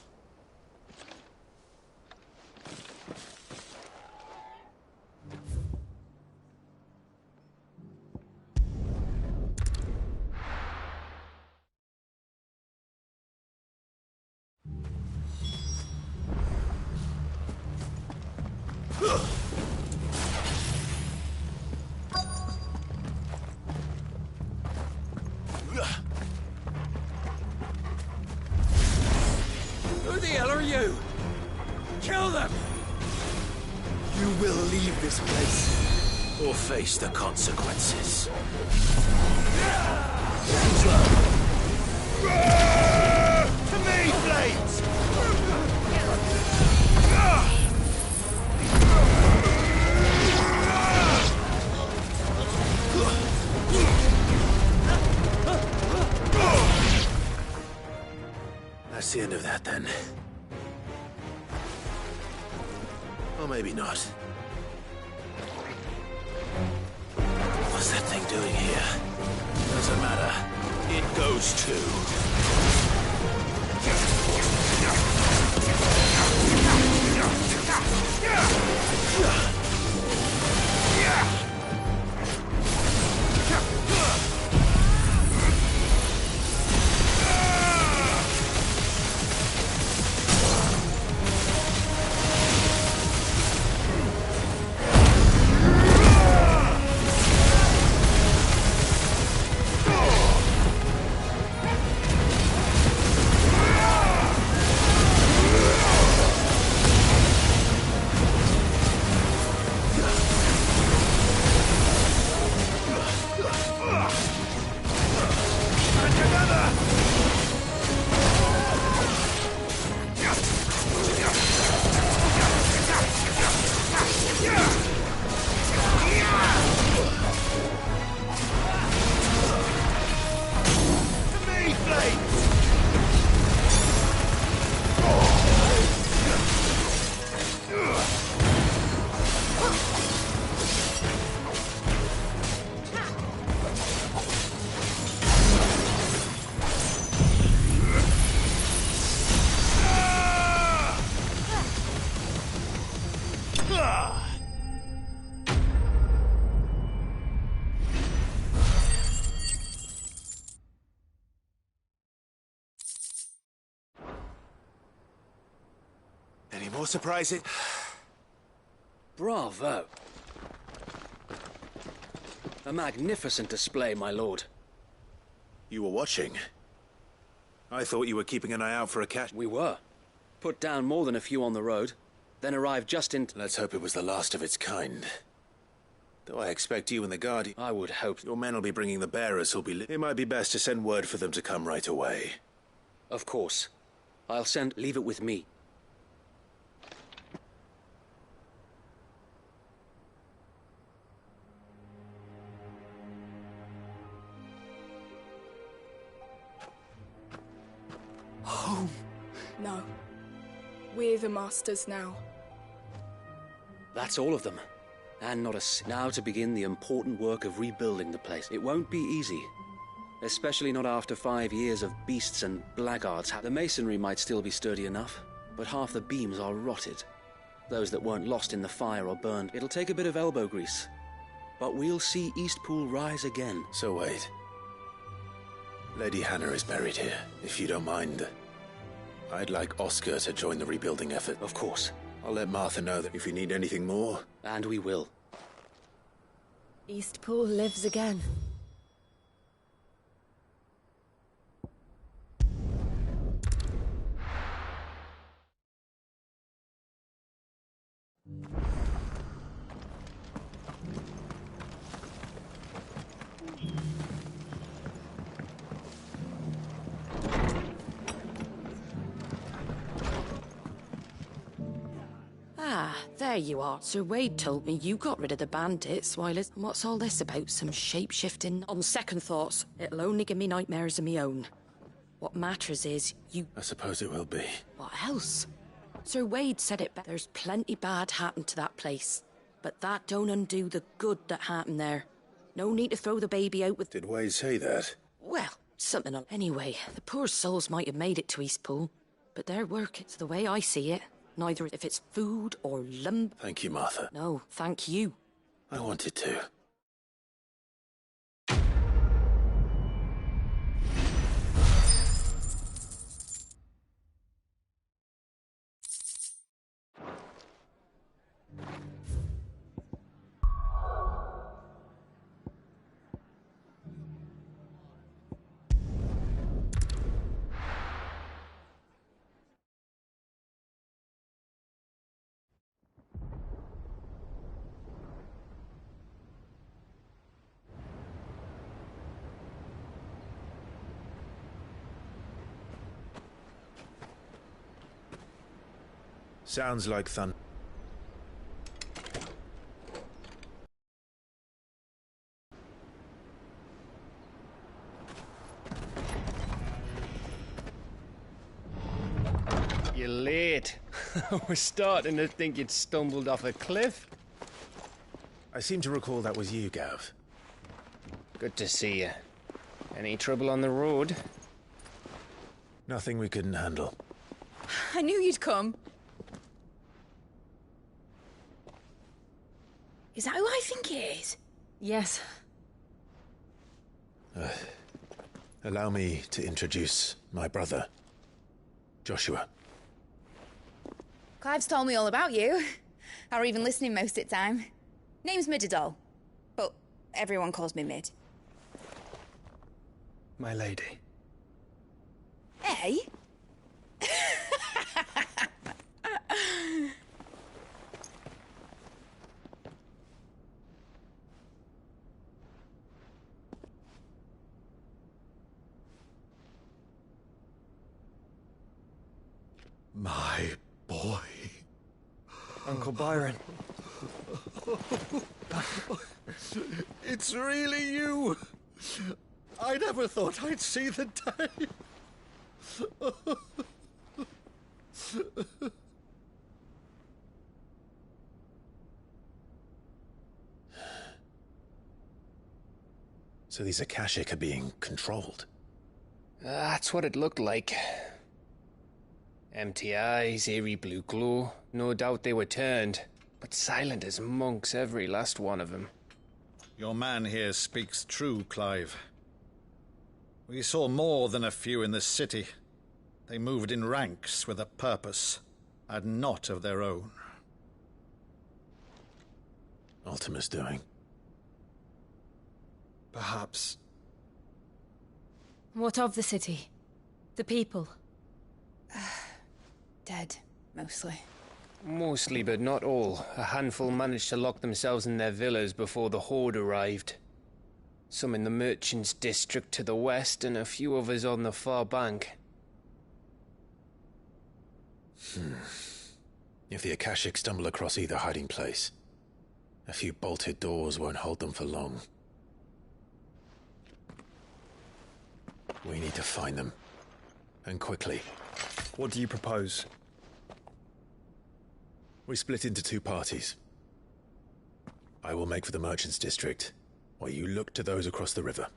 Who the hell are you? Kill them! You will leave this place. Or face the consequences. To me, Blades! That's the end of that, then. Or maybe not. What's that thing doing here? Doesn't matter. It goes too. Any more surprises? Bravo! A magnificent display, my lord. You were watching? I thought you were keeping an eye out for a cat. We were. Put down more than a few on the road, then arrived just in... Let's hope it was the last of its kind. Though I expect you and the Guardian... I would hope... Your men will be bringing the bearers who'll be... It might be best to send word for them to come right away. Of course. I'll send... Leave it with me. Home. No. We're the masters now. That's all of them. And not a... Now to begin the important work of rebuilding the place. It won't be easy. Especially not after 5 years of beasts and blackguards. The masonry might still be sturdy enough, but half the beams are rotted. Those that weren't lost in the fire or burned. It'll take a bit of elbow grease. But we'll see Eastpool rise again. So wait. Lady Hannah is buried here, if you don't mind. I'd like Oscar to join the rebuilding effort. Of course. I'll let Martha know that if you need anything more... And we will. Eastpool lives again. Ah, there you are. Sir Wade told me you got rid of the bandits while it's... What's all this about? Some shape-shifting? On second thoughts, it'll only give me nightmares of me own. What matters is you... I suppose it will be. What else? Sir Wade said it There's plenty bad happened to that place. But that don't undo the good that happened there. No need to throw the baby out with... Did Wade say that? Well, something on... Anyway, the poor souls might have made it to Eastpool. But their work, it's the way I see it. Neither if it's food or lumber. Thank you, Martha. No, thank you. I wanted to. Sounds like thunder. You're late. We're starting to think you'd stumbled off a cliff. I seem to recall that was you, Gav. Good to see you. Any trouble on the road? Nothing we couldn't handle. I knew you'd come. Is that who I think it is? Yes. Allow me to introduce my brother, Joshua. Clive's told me all about you. Or even listening most of the time. Name's Midadol, but everyone calls me Mid. My lady. Eh? My boy. Uncle Byron. It's really you. I never thought I'd see the day. So these Akashic are being controlled? That's what it looked like. Empty eyes, eerie blue glow. No doubt they were turned, but silent as monks, every last one of them. Your man here speaks true, Clive. We saw more than a few in this city. They moved in ranks with a purpose, and not of their own. Ultima's doing. Perhaps. What of the city? The people? Dead, mostly. Mostly, but not all. A handful managed to lock themselves in their villas before the Horde arrived. Some in the Merchants' District to the west, and a few others on the far bank. If the Akashic stumble across either hiding place, a few bolted doors won't hold them for long. We need to find them. And quickly. What do you propose? We split into two parties. I will make for the Merchants District, while you look to those across the river.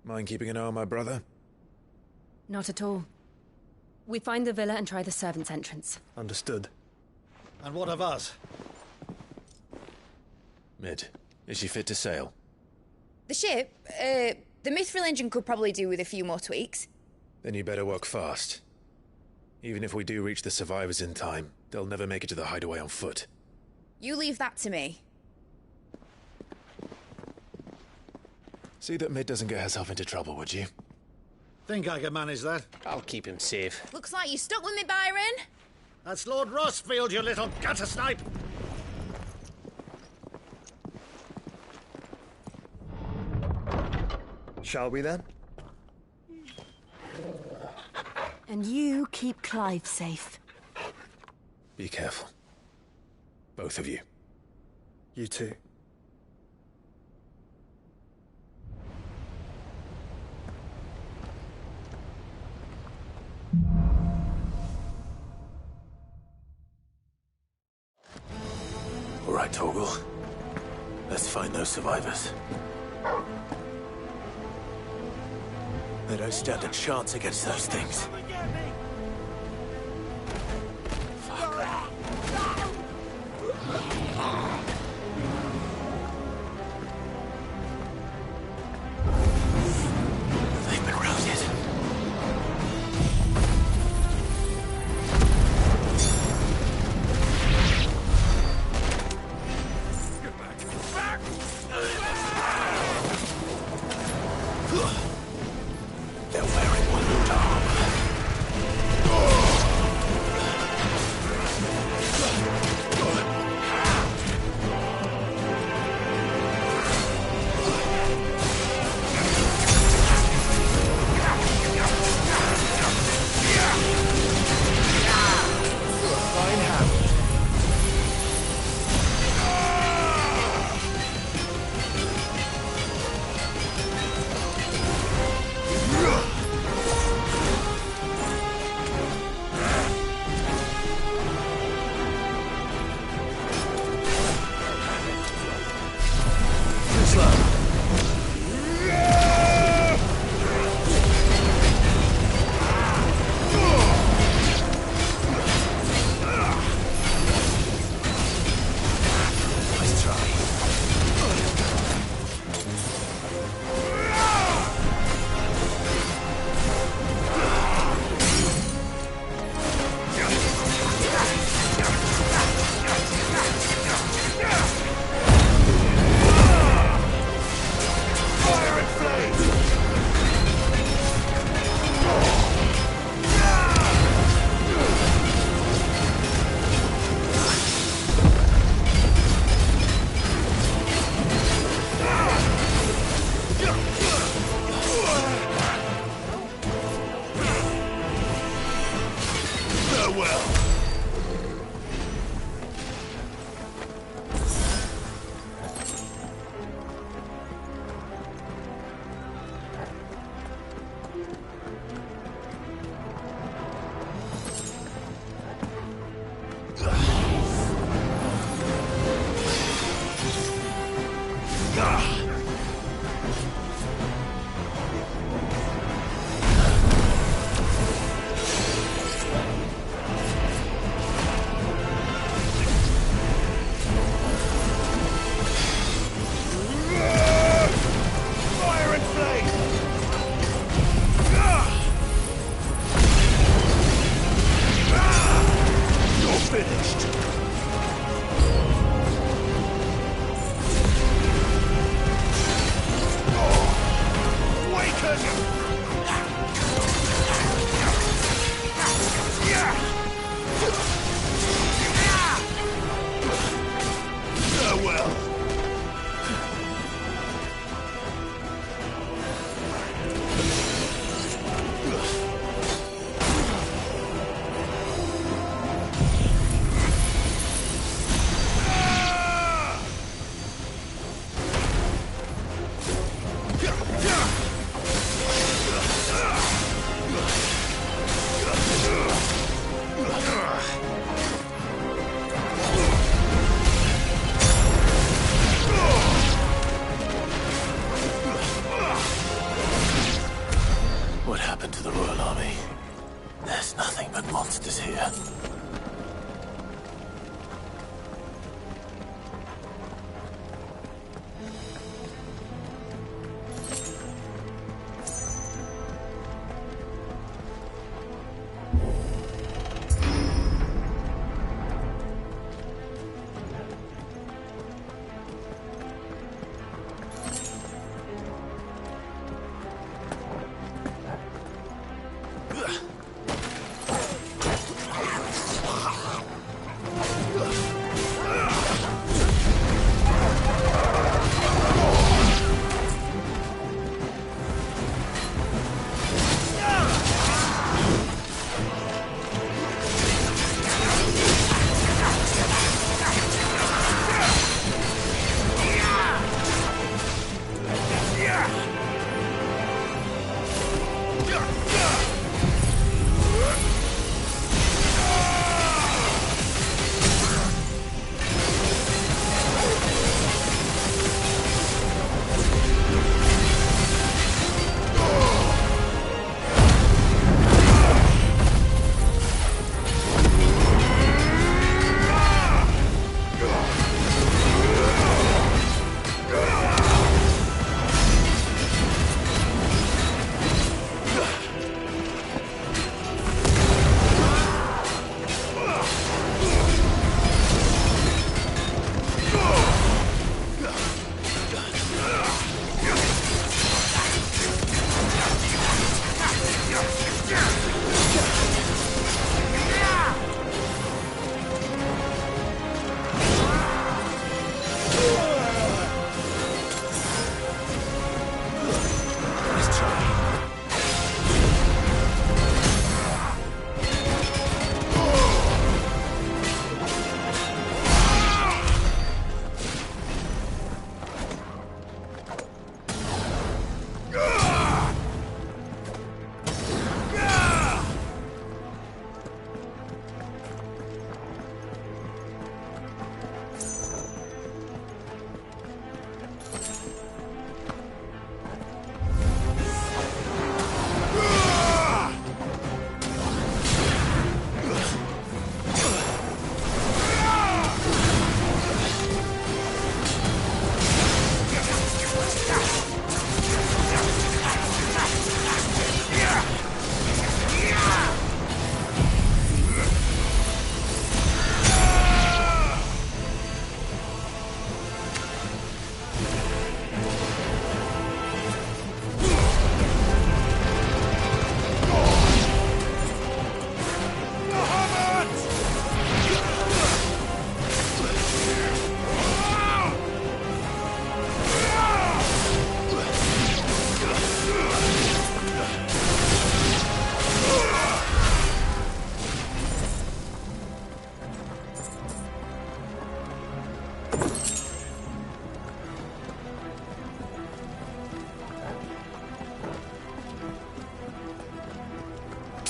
Mind keeping an eye on my brother? Not at all. We find the villa and try the servants' entrance. Understood. And what of us? Mid, is she fit to sail? The ship, the Mithril engine could probably do with a few more tweaks. Then you better work fast. Even if we do reach the survivors in time, they'll never make it to the hideaway on foot. You leave that to me. See that Mid doesn't get herself into trouble, would you? Think I can manage that? I'll keep him safe. Looks like you stuck with me, Byron. That's Lord Rossfield, you little gutter snipe! Shall we then? And you keep Clive safe. Be careful. Both of you. You too. All right, Torgal. Let's find those survivors. They don't stand a chance against those things. They've been routed. They're wearing one arm.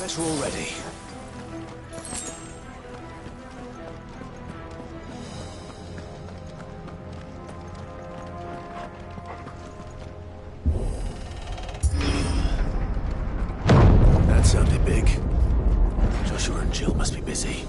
Better already. That sounded big. Joshua and Jill must be busy.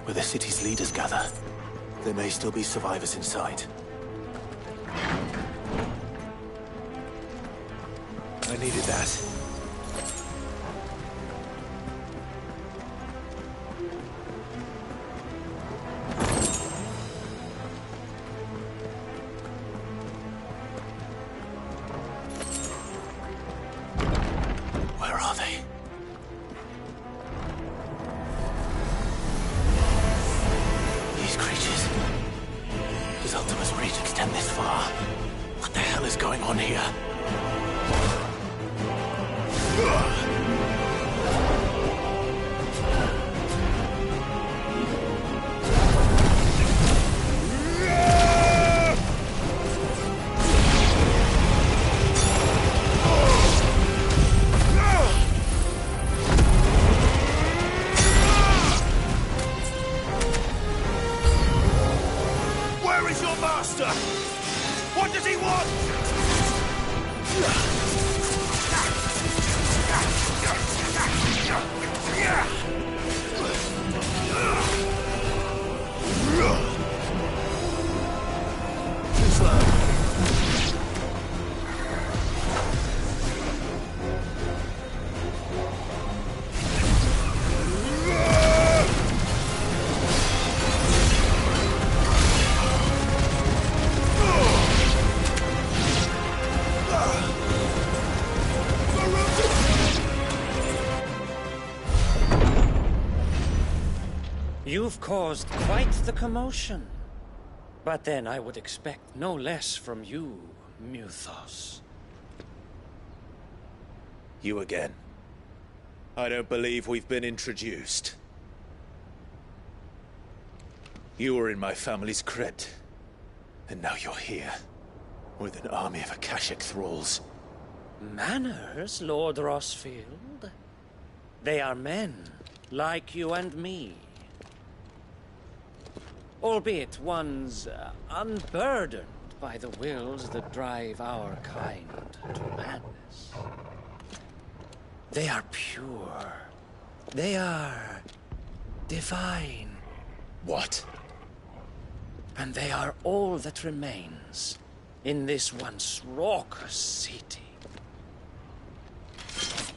Where the city's leaders gather. There may still be survivors inside. I needed that. Where are they? These creatures. Does Ultima's reach extend this far? What the hell is going on here? Where is your master? What does he want? You've caused quite the commotion. But then I would expect no less from you, Muthos. You again. I don't believe we've been introduced. You were in my family's crypt. And now you're here. With an army of Akashic thralls. Manners, Lord Rossfield? They are men, like you and me. Albeit one's unburdened by the wills that drive our kind to madness. They are pure. They are divine. What? And they are all that remains in this once raucous city.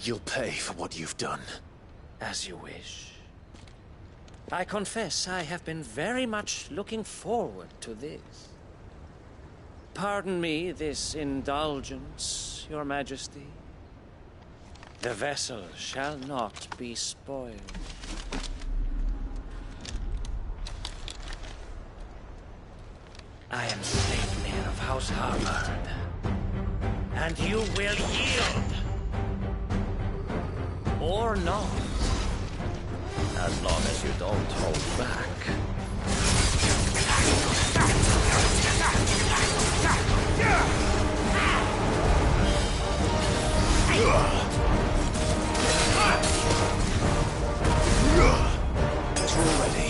You'll pay for what you've done. As you wish. I confess I have been very much looking forward to this. Pardon me this indulgence, Your Majesty. The vessel shall not be spoiled. I am Sleipnir of House Harvard, and you will yield. Or not. As long as you don't hold back. Better already.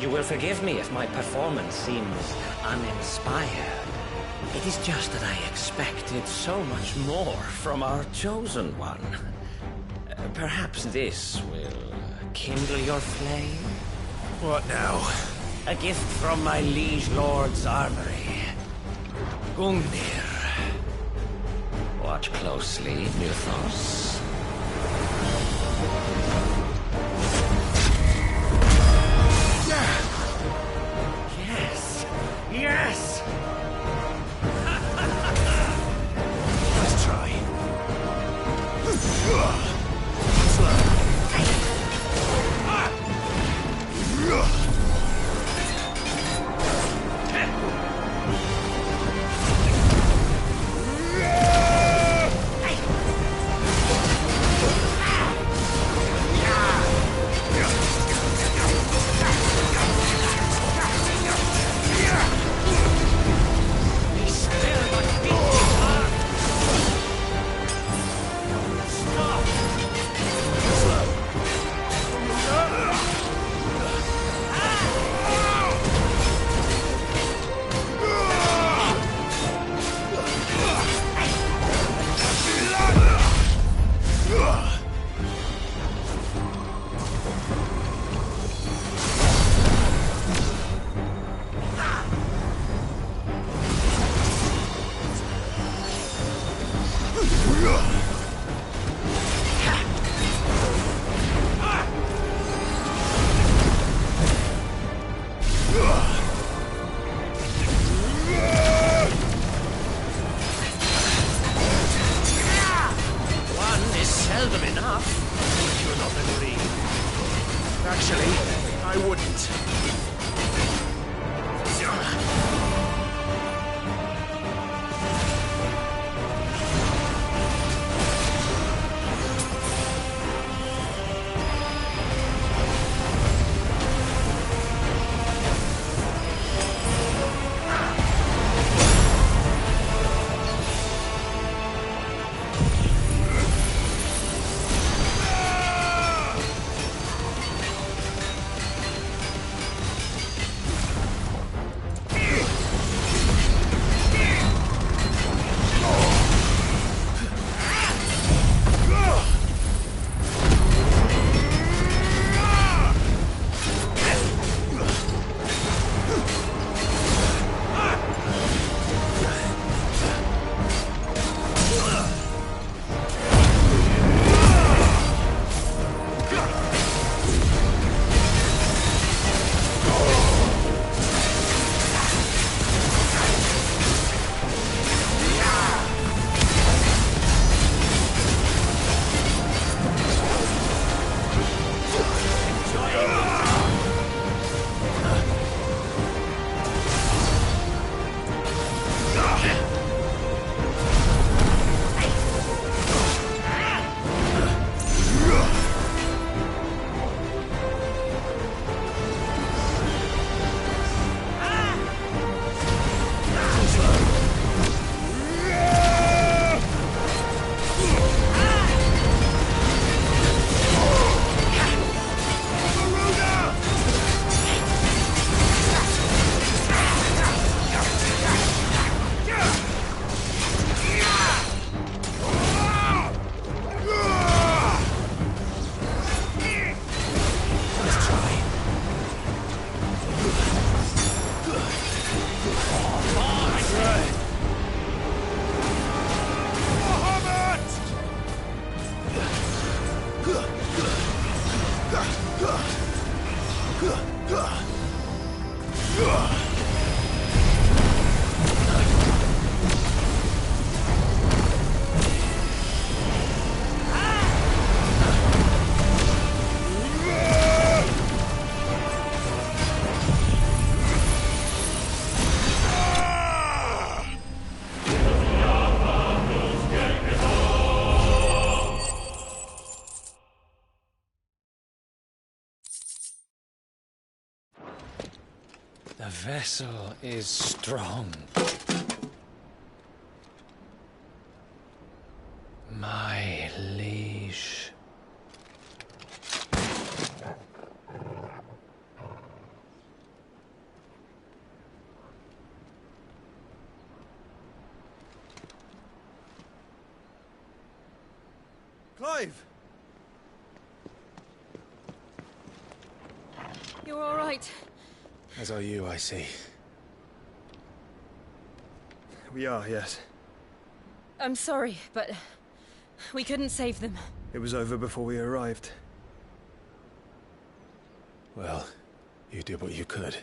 You will forgive me if my performance seems uninspired. It is just that I expected so much more from our chosen one. Perhaps this will kindle your flame? What now? A gift from my liege lord's armory. Gungnir. Watch closely, Mythos. Yes! Yes! Let's try. Actually, I wouldn't. The vessel is strong. My liege. Clive! You're all right. As are you, I see. We are, yes. I'm sorry, but we couldn't save them. It was over before we arrived. Well, you did what you could.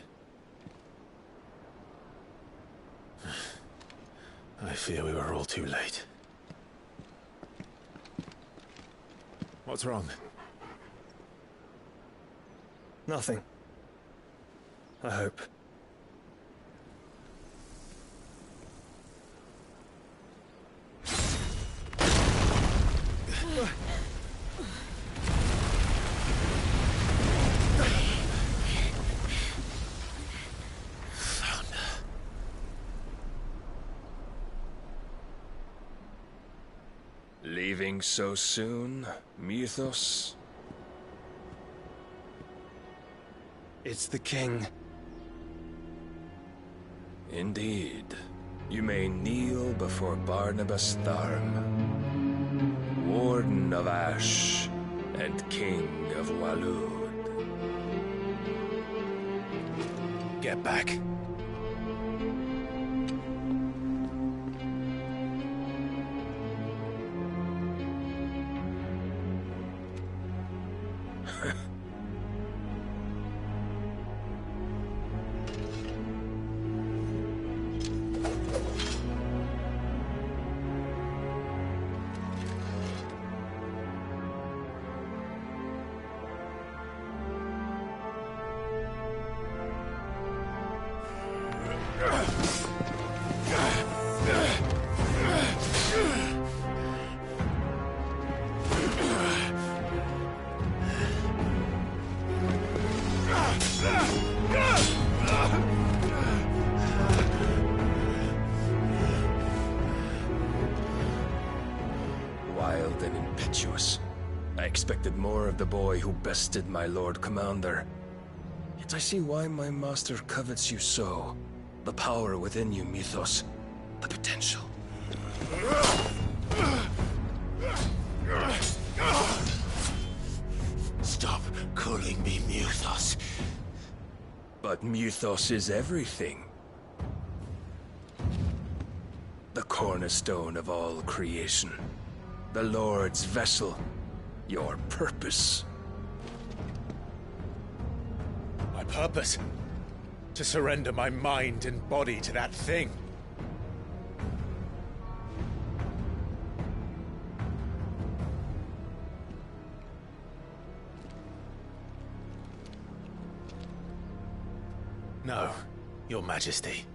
I fear we were all too late. What's wrong? Nothing. I hope. Leaving so soon, Mythos? It's the king. Indeed. You may kneel before Barnabas Tharm, Warden of Ash and King of Walud. Get back. of the boy who bested my Lord Commander. Yet I see why my master covets you so. The power within you, Mythos. The potential. Stop calling me Mythos. But Mythos is everything. The cornerstone of all creation. The Lord's vessel. Your purpose. My purpose? To surrender my mind and body to that thing. No, Your Majesty.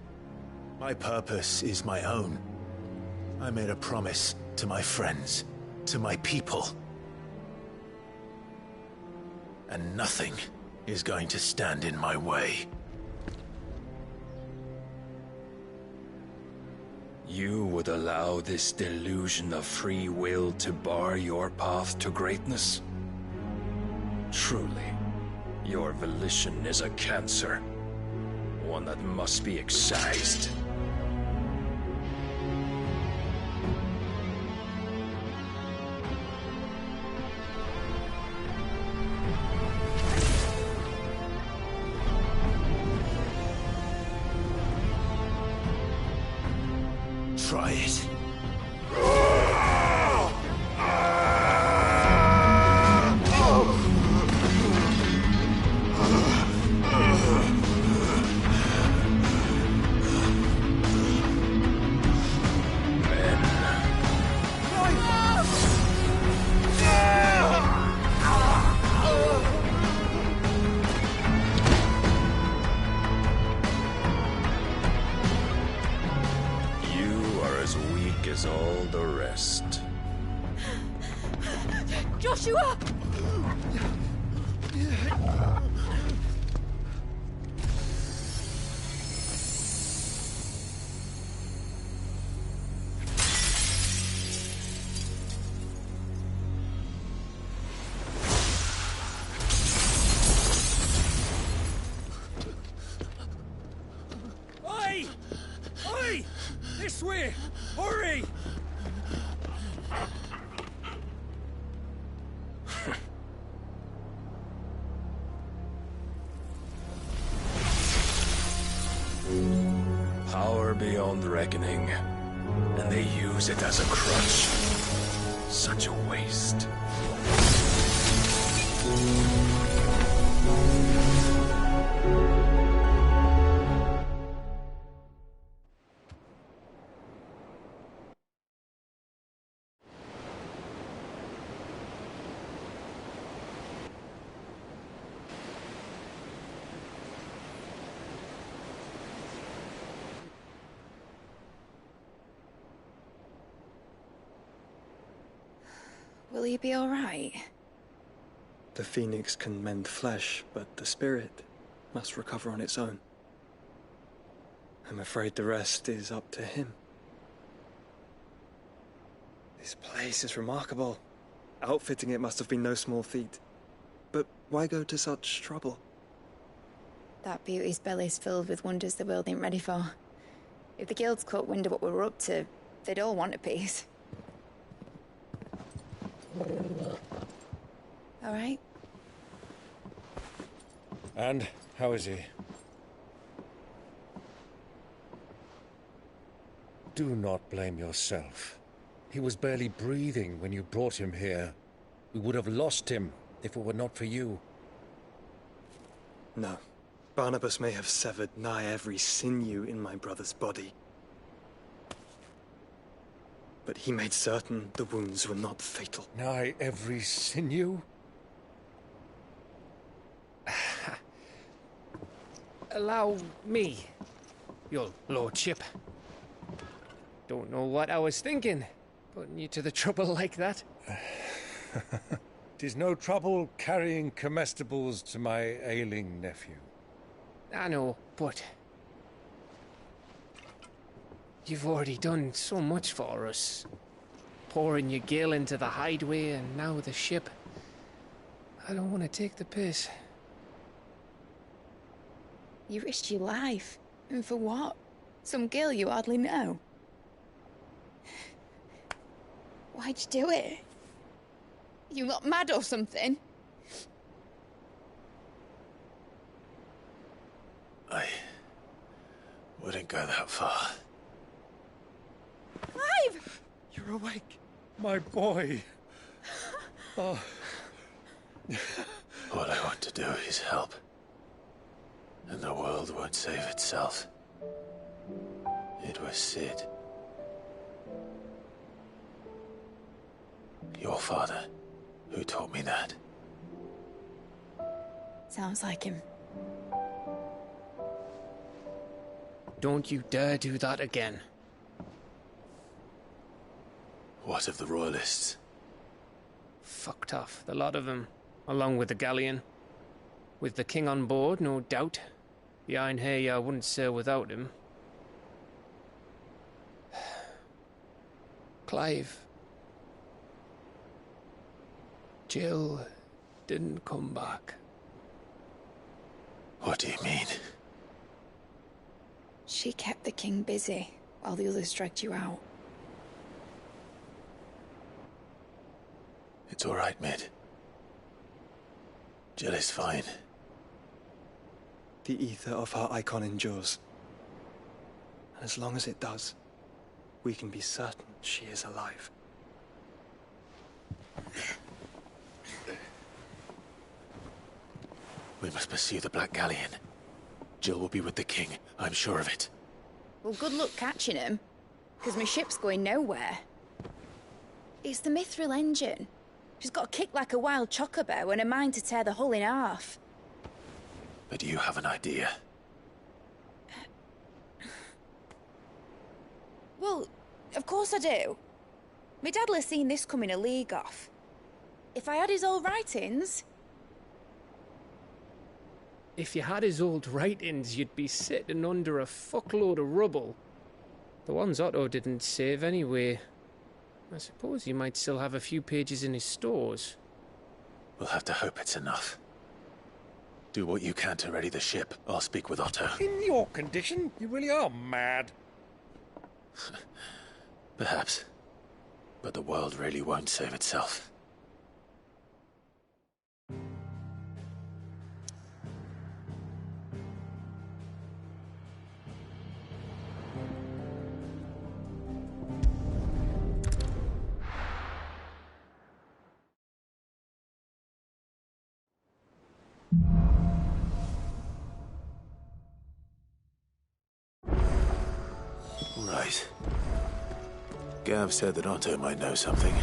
My purpose is my own. I made a promise to my friends, to my people. And nothing is going to stand in my way. You would allow this delusion of free will to bar your path to greatness? Truly, your volition is a cancer. One that must be excised. Try it. As all the rest. Joshua! Oi! Oi! This way! Hurry! Power beyond reckoning, and they use it as a crutch. Such a waste. Will you be all right? The phoenix can mend flesh, but the spirit must recover on its own. I'm afraid the rest is up to him. This place is remarkable. Outfitting it must have been no small feat. But why go to such trouble? That beauty's belly's filled with wonders the world ain't ready for. If the guilds caught wind of what we were up to, they'd all want a piece. All right? And how is he? Do not blame yourself. He was barely breathing when you brought him here. We would have lost him if it were not for you. No. Barnabas may have severed nigh every sinew in my brother's body. But he made certain the wounds were not fatal. Nigh every sinew? Allow me, your lordship. Don't know what I was thinking, putting you to the trouble like that. 'Tis no trouble carrying comestibles to my ailing nephew. I know, but you've already done so much for us. Pouring your gil into the hideaway and now the ship. I don't want to take the piss. You risked your life. And for what? Some girl you hardly know. Why'd you do it? You got mad or something? I wouldn't go that far. Clive! You're awake. My boy. Oh. All I want to do is help. And the world won't save itself. It was Sid. Your father, who taught me that. Sounds like him. Don't you dare do that again. What of the Royalists? Fucked off, the lot of them, along with the galleon. With the king on board, no doubt. The Iron Hair wouldn't sail without him. Clive. Jill didn't come back. What do you mean? She kept the king busy while the others dragged you out. It's all right, Mid. Jill is fine. The ether of her icon endures. And as long as it does, we can be certain she is alive. We must pursue the Black Galleon. Jill will be with the king, I'm sure of it. Well, good luck catching him, because my ship's going nowhere. It's the Mithril engine. She's got a kick like a wild chocobo and a mind to tear the hull in half. But you have an idea. Well, of course I do. My dad'll have seen this coming a league off. If I had his old writings... If you had his old writings, you'd be sitting under a fuckload of rubble. The ones Otto didn't save anyway. I suppose you might still have a few pages in his stores. We'll have to hope it's enough. Do what you can to ready the ship. I'll speak with Otto. In your condition, you really are mad. Perhaps. But the world really won't save itself. Right. Gav said that Otto might know something.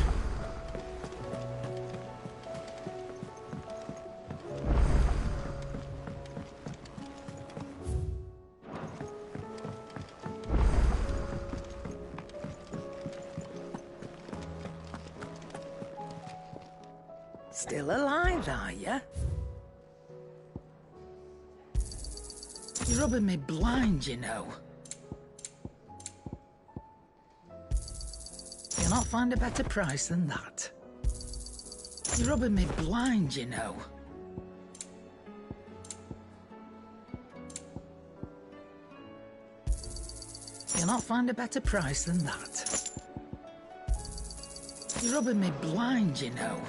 Still alive, are you? You're rubbing me blind, you know. You'll not find a better price than that. You're rubbing me blind, you know. You'll not find a better price than that. You're rubbing me blind, you know.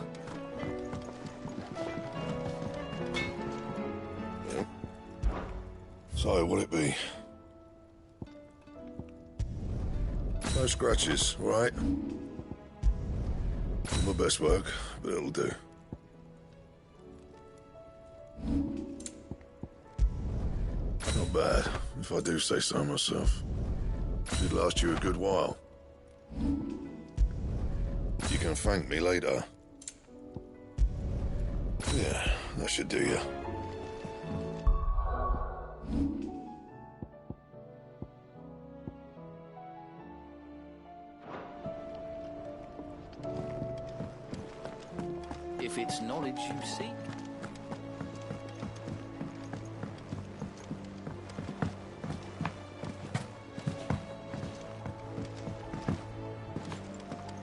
So, what'll it be? No scratches, all right? My best work, but it'll do. Not bad, if I do say so myself. It'd last you a good while. You can thank me later. Yeah, that should do you. If it's knowledge you seek.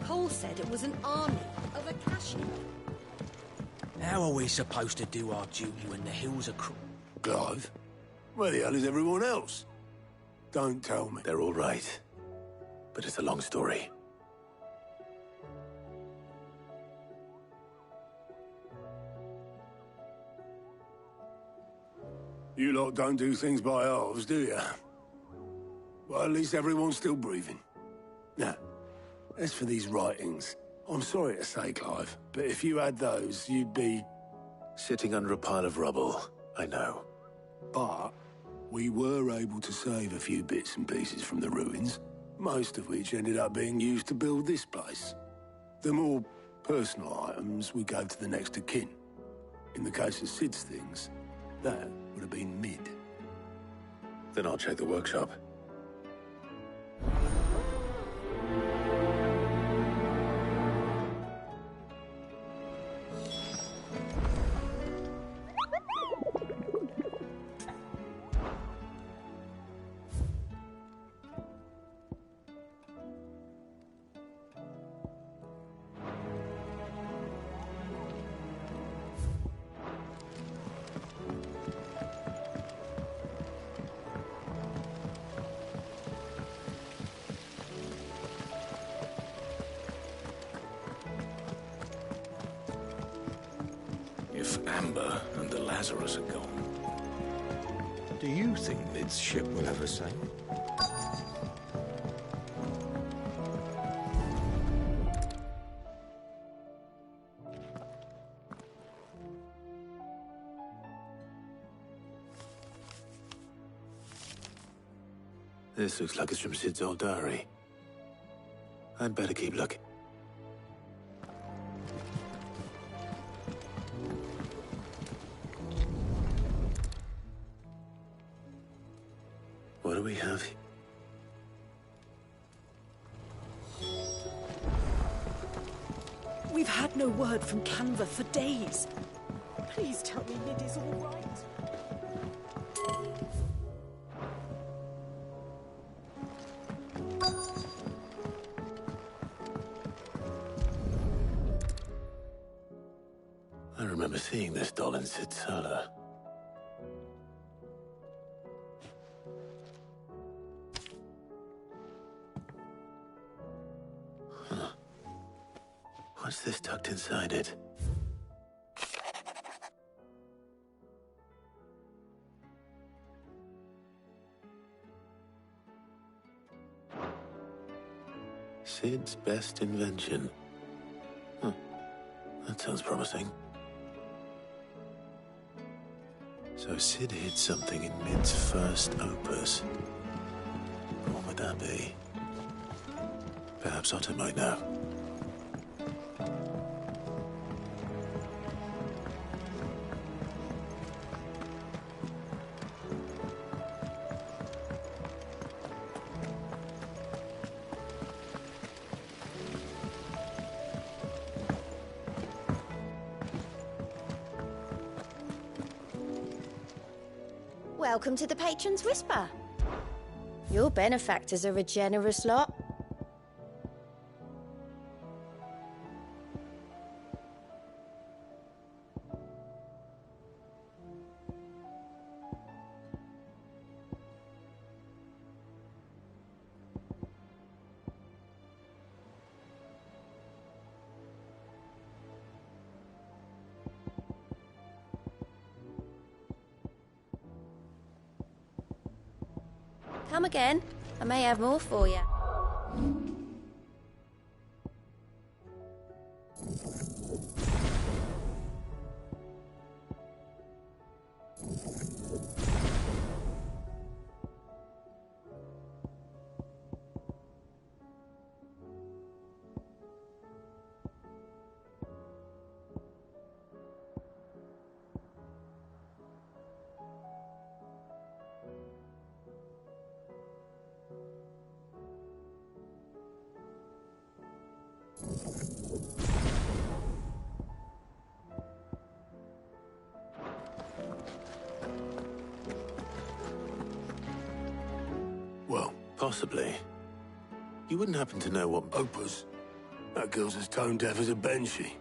Cole said it was an army of Akashi. How are we supposed to do our duty when the hills are Clive? Where the hell is everyone else? Don't tell me. They're all right. But it's a long story. You lot don't do things by halves, do you? Well, at least everyone's still breathing. Now, as for these writings, I'm sorry to say, Clive, but if you had those, you'd be... Sitting under a pile of rubble, I know. But we were able to save a few bits and pieces from the ruins, most of which ended up being used to build this place. The more personal items we gave to the next of kin. In the case of Sid's things, that would have been mid. Then I'll check the workshop. If Amber and the Lazarus are gone, Do you think Mid's ship will ever sail? This looks like it's from Sid's old diary. I'd better keep looking. What do we have here? We've had no word from Canva for days. Please tell me Mid is all right. I remember seeing this doll in Sid's cellar. Huh. What's this tucked inside it? Sid's best invention. Huh. That sounds promising. So Sid hid something in Mid's first opus. What would that be? Perhaps Otto might know. Welcome to the Patron's Whisper. Your benefactors are a generous lot. Come again. I may have more for you. Well, possibly. You wouldn't happen to know what... Opus? That girl's as tone deaf as a banshee.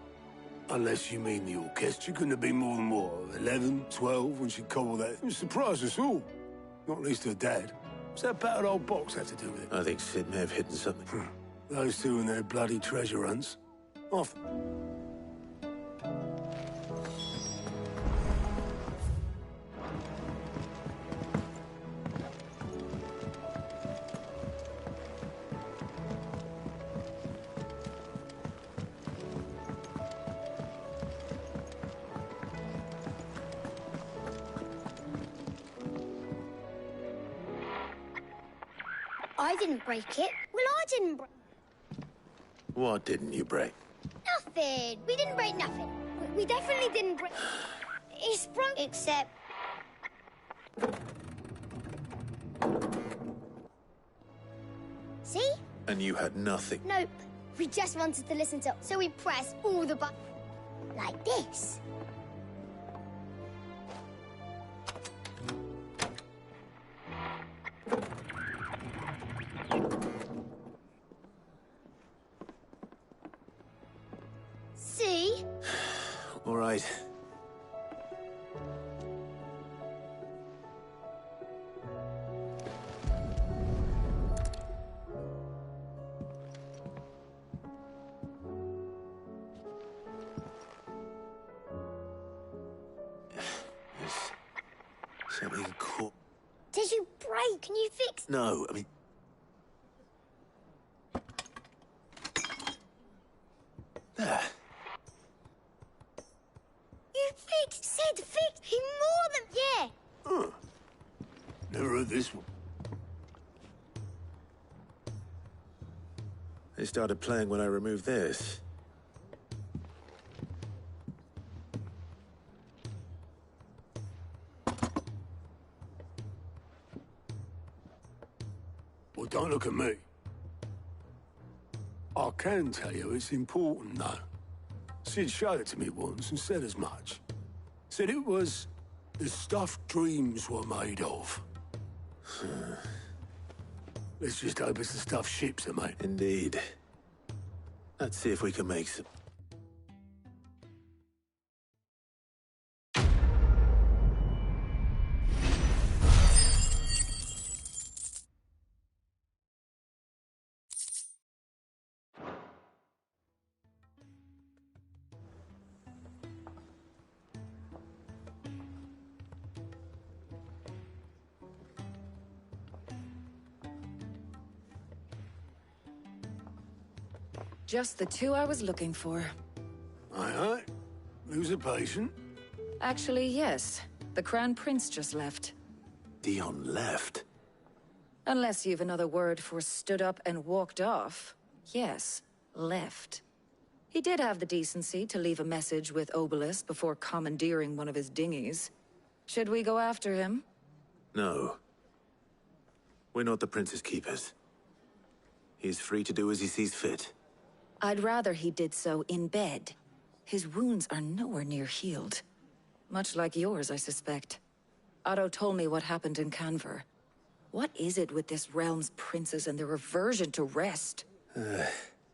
Unless you mean the orchestra. Couldn't have been more than, what, 11, 12 when she cobbled that? It surprised us all. Not least her dad. What's that battered old box had to do with it? I think Sid may have hidden something. Those two and their bloody treasure hunts. Off. I didn't break it. Well, I didn't break... What didn't you break? Nothing. We didn't break nothing. We definitely didn't break... It sprung... Except... See? And you had nothing. Nope. We just wanted to listen to... So we pressed all the buttons. Like this. See? All right. Something cool. Did you break? Can you fix... No, I mean... There. You fixed... Sid fixed... He more than... Yeah. Huh. Never heard this one. They started playing when I removed this. Well, don't look at me. I can tell you it's important, though. Sid showed it to me once and said as much. Said it was the stuff dreams were made of. Let's just hope it's the stuff ships are made. Indeed. Let's see if we can make some. Just the two I was looking for. Aye. Lose a patient? Actually, yes. The Crown Prince just left. Dion left? Unless you've another word for stood up and walked off. Yes, left. He did have the decency to leave a message with Obelisk before commandeering one of his dinghies. Should we go after him? No. We're not the Prince's keepers. He's free to do as he sees fit. I'd rather he did so in bed. His wounds are nowhere near healed. Much like yours, I suspect. Otto told me what happened in Canver. What is it with this realm's princes and their aversion to rest?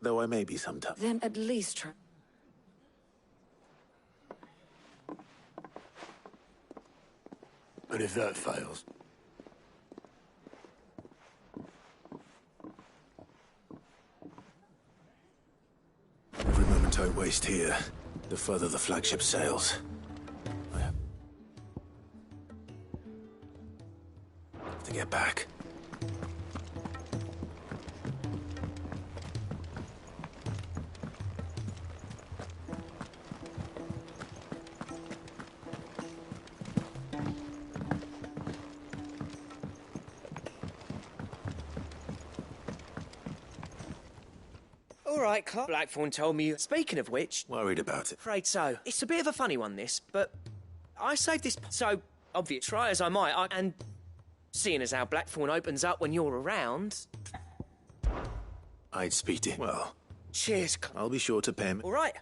Though I may be sometimes. Then at least try... And if that fails? Every moment I waste here, the further the flagship sails. I have to get back. All right, Clark. Blackthorn told me. Speaking of which... Worried about it. Afraid so. It's a bit of a funny one, this, but... I saved this... So, obvious. Try as I might, and... Seeing as how Blackthorn opens up when you're around... I'd speak to him. Well... Cheers, Clark. I'll be sure to pay him. All right.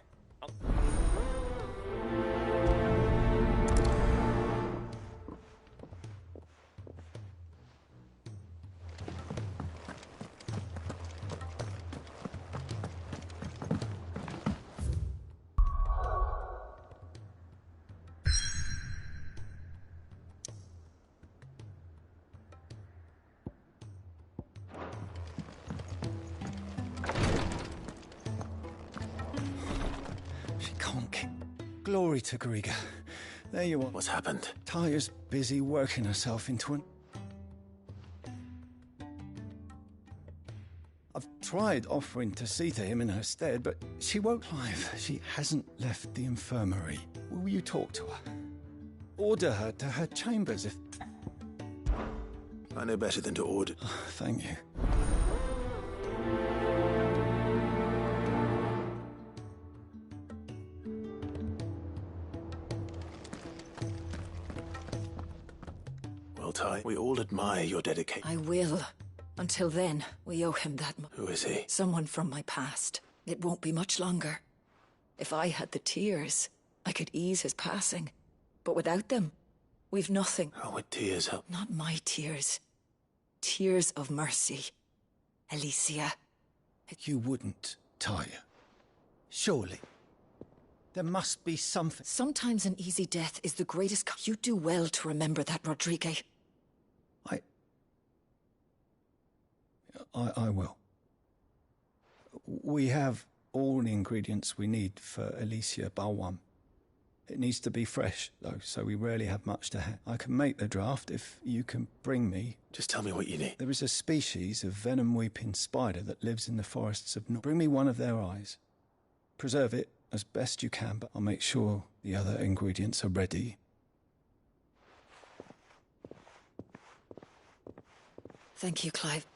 Glory to Griga. There you are. What's happened? Talia's busy working herself into an... I've tried offering to see to him in her stead, but she won't. Clive, she hasn't left the infirmary. Will you talk to her? Order her to her chambers if... I know better than to order. Thank you. Well, Ty, we all admire your dedication. I will. Until then, we owe him that much. Who is he? Someone from my past. It won't be much longer. If I had the tears, I could ease his passing. But without them, we've nothing. How would tears help? Not my tears. Tears of mercy. Alicia. You wouldn't, Talia. Surely. There must be something. Sometimes an easy death is the greatest... You do well to remember that, Rodrigue. I will. We have all the ingredients we need for Alicia Balwam. It needs to be fresh, though, so we rarely have much to have. I can make the draft if you can bring me... Just tell me what you need. There is a species of venom-weeping spider that lives in the forests of North. Bring me one of their eyes. Preserve it as best you can, but I'll make sure the other ingredients are ready. Thank you, Clive.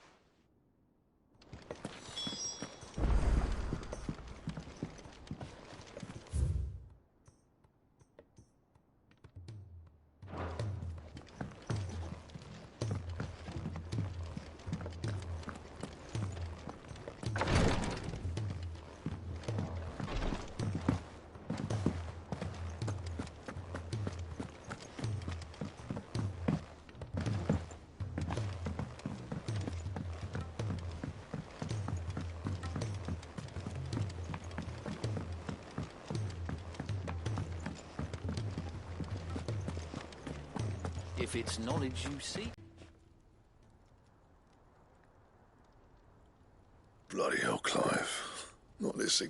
If it's knowledge you seek. Bloody hell, Clive. Not this...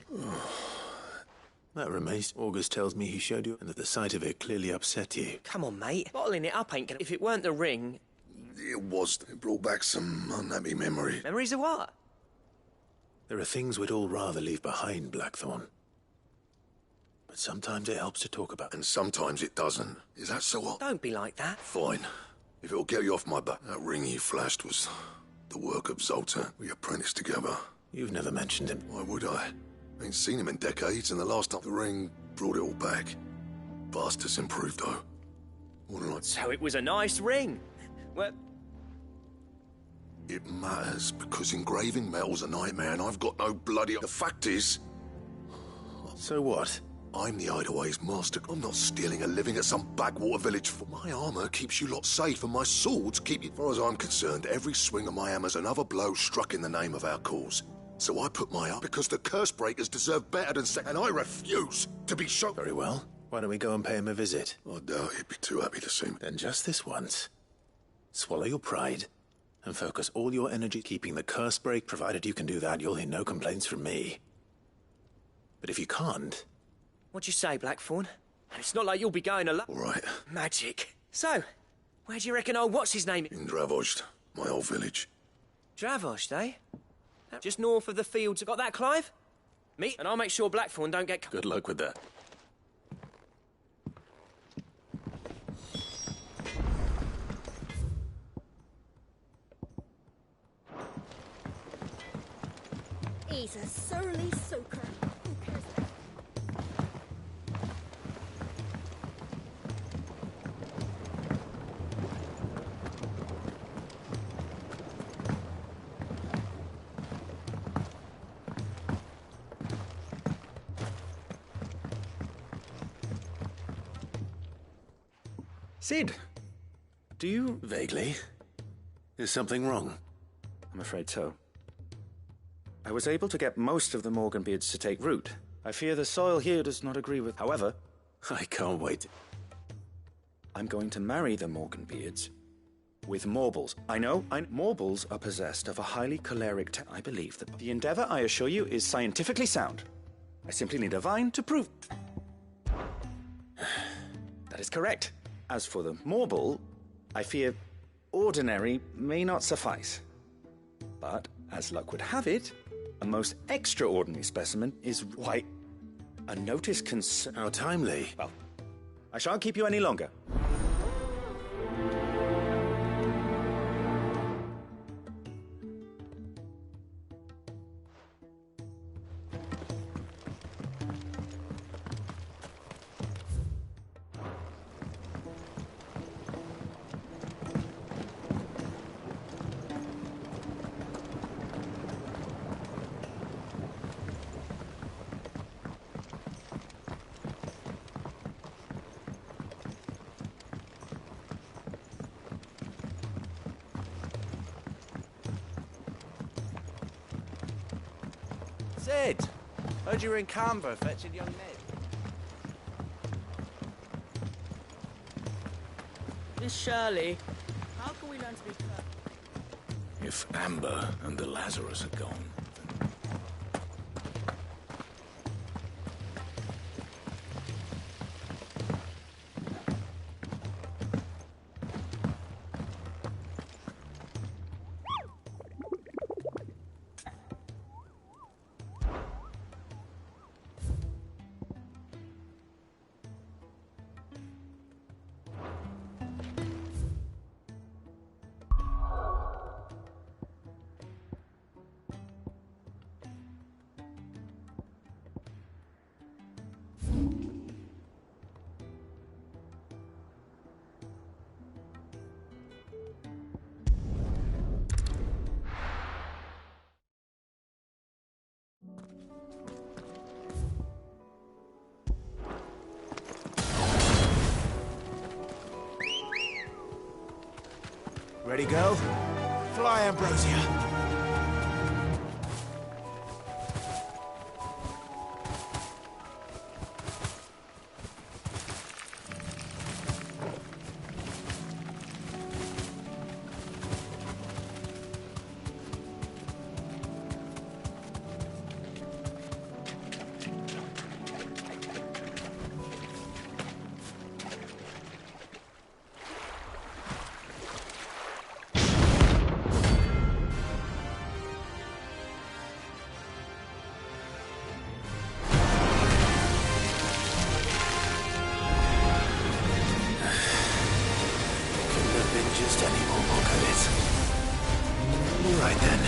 That remains. August tells me he showed you and that the sight of it clearly upset you. Come on, mate. Bottling it up ain't gonna... If it weren't the ring... It was. It brought back some unhappy memory. Memories of what? There are things we'd all rather leave behind, Blackthorn. But sometimes it helps to talk about. And sometimes it doesn't. Is that so what? Don't be like that. Fine. If it'll get you off my back. That ring he flashed was the work of Zoltan. We apprenticed together. You've never mentioned him. Why would I? Ain't seen him in decades, and the last time the ring brought it all back. Bastard's improved, though. Wouldn't I? So it was a nice ring. Well... It matters, because engraving metal's a nightmare, and I've got no bloody... The fact is... So what? I'm the Hideaway's master. I'm not stealing a living at some backwater village. For my armour keeps you lot safe, and my swords keep you... As far as I'm concerned, every swing of my hammer's another blow struck in the name of our cause. So I put my up because the curse breakers deserve better than and I refuse to be shot. Very well. Why don't we go and pay him a visit? I doubt he'd be too happy to see me. Then just this once. Swallow your pride and focus all your energy keeping the curse break. Provided you can do that, you'll hear no complaints from me. But if you can't... What'd you say, Blackthorn? It's not like you'll be going alone. All right. Magic. So, where do you reckon old what's-his-name... In Dravozd, my old village. Dravozd, eh? Just north of the fields. Got that, Clive? Me, and I'll make sure Blackthorn don't get... Good luck with that. He's a surly soaker. Who cares? Sid, do you... Vaguely. Is something wrong? I'm afraid so. I was able to get most of the Morganbeards to take root. I fear the soil here does not agree with... However... I can't wait. I'm going to marry the Morganbeards with Morbles. I know, Morbles are possessed of a highly choleric... I believe that the endeavor, I assure you, is scientifically sound. I simply need a vine to prove... That is correct. As for the Morble, I fear ordinary may not suffice. But, as luck would have it, a most extraordinary specimen is why a notice How timely. Well, I shan't keep you any longer. Sid! Heard you were in Canberra fetching young Ned. Miss Shirley, how can we learn to be perfect? If Amber and the Lazarus are gone, Ready, girl? Fly, Ambrosia. Just any more bullets. All right then.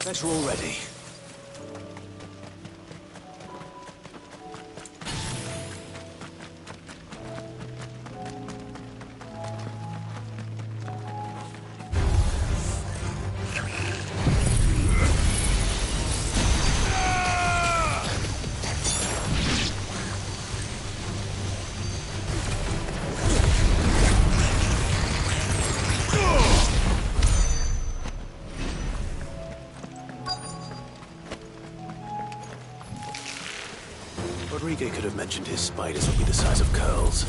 Better already. Rodrigo could have mentioned his spiders would be the size of curls.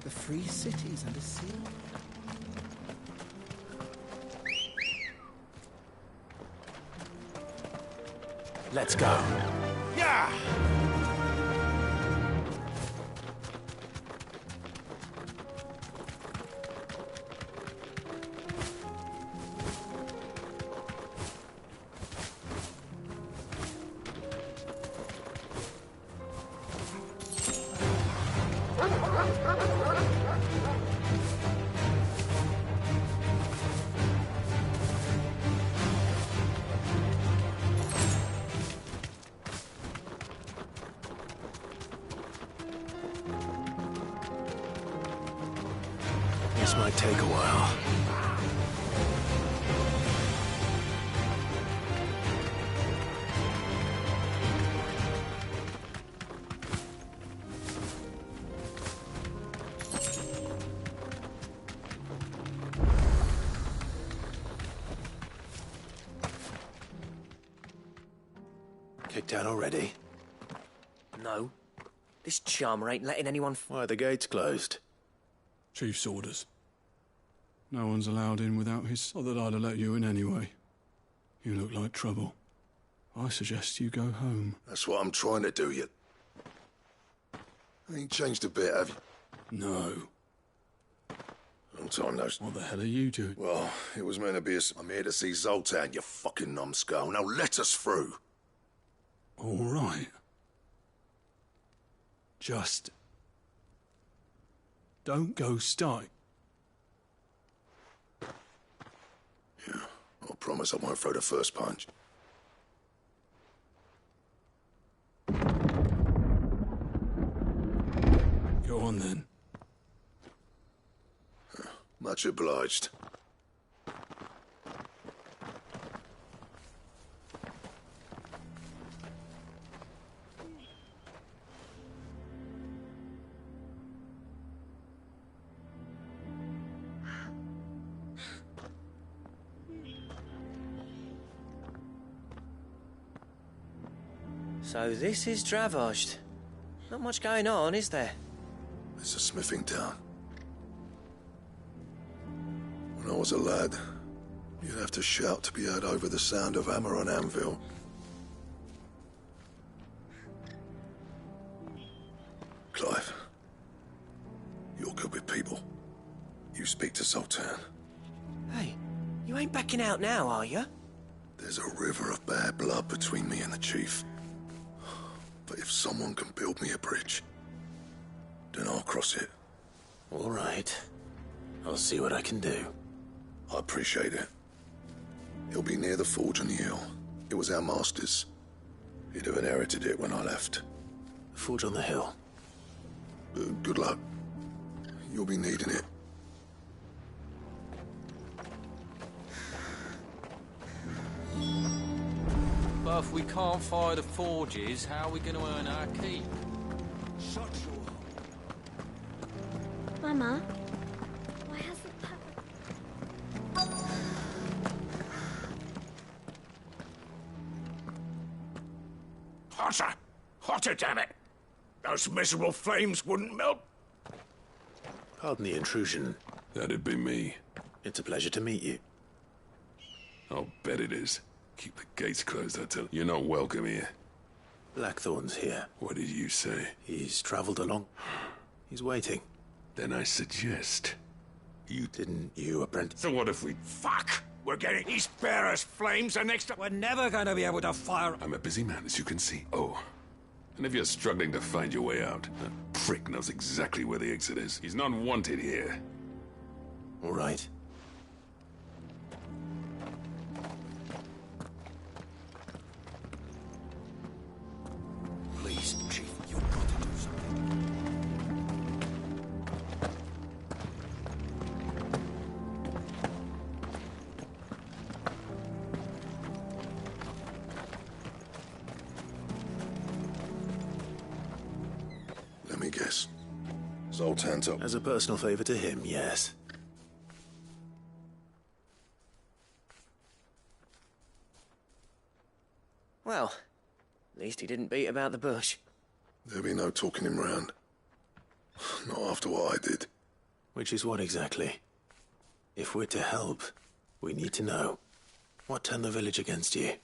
The free cities and a sea. Let's go. Yeah! This might take a while. Kicked out already? No. This charmer ain't letting anyone... Why are the gates closed? Chief's orders. No one's allowed in without his... Not that I'd have let you in anyway. You look like trouble. I suggest you go home. That's what I'm trying to do, you... Ain't changed a bit, have you? No. Long time no... What the hell are you doing? Well, it was meant to be I'm here to see Zoltan, you fucking numbskull. Now let us through. All right. Just... don't go starting. Yeah, I promise I won't throw the first punch. Go on then. Much obliged. So this is Dravozd. Not much going on, is there? It's a smithing town. When I was a lad, you'd have to shout to be heard over the sound of hammer on anvil. Clive, you're good with people. You speak to Zoltan. Hey, you ain't backing out now, are you? There's a river of bad blood between me and the chief. But if someone can build me a bridge, then I'll cross it. All right. I'll see what I can do. I appreciate it. It'll be near the forge on the hill. It was our master's. He'd have inherited it when I left. The forge on the hill. Good luck. You'll be needing it. But if we can't fire the forges, how are we going to earn our keep? Shut your... Mama, why has the Hotter! Hotter, damn it! Those miserable flames wouldn't melt. Pardon the intrusion. That'd be me. It's a pleasure to meet you. I'll bet it is. Keep the gates closed, I tell you. You're not welcome here. Blackthorn's here. What did you say? He's traveled along. He's waiting. Then I suggest... you apprentice... So what if we... Fuck! We're getting East Bearers flames and next... We're never gonna be able to fire... I'm a busy man, as you can see. Oh, and if you're struggling to find your way out, that prick knows exactly where the exit is. He's not wanted here. All right. Please, Chief, you've got to do something. Let me guess. Zoltan's up. As a personal favor to him, yes. Well, at least he didn't beat about the bush. There'll be no talking him round. Not after what I did. Which is what exactly? If we're to help, we need to know. What turned the village against you?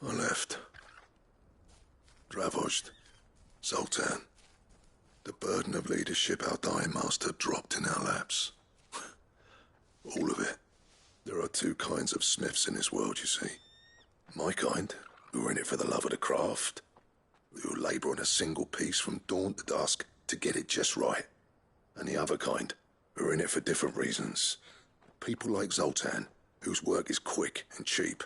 I left. Dravozd. Zoltan. The burden of leadership our dying master dropped in our laps. All of it. There are two kinds of smiths in this world, you see. My kind, who are in it for the love of the craft, who labour on a single piece from dawn to dusk to get it just right. And the other kind, who are in it for different reasons. People like Zoltan, whose work is quick and cheap.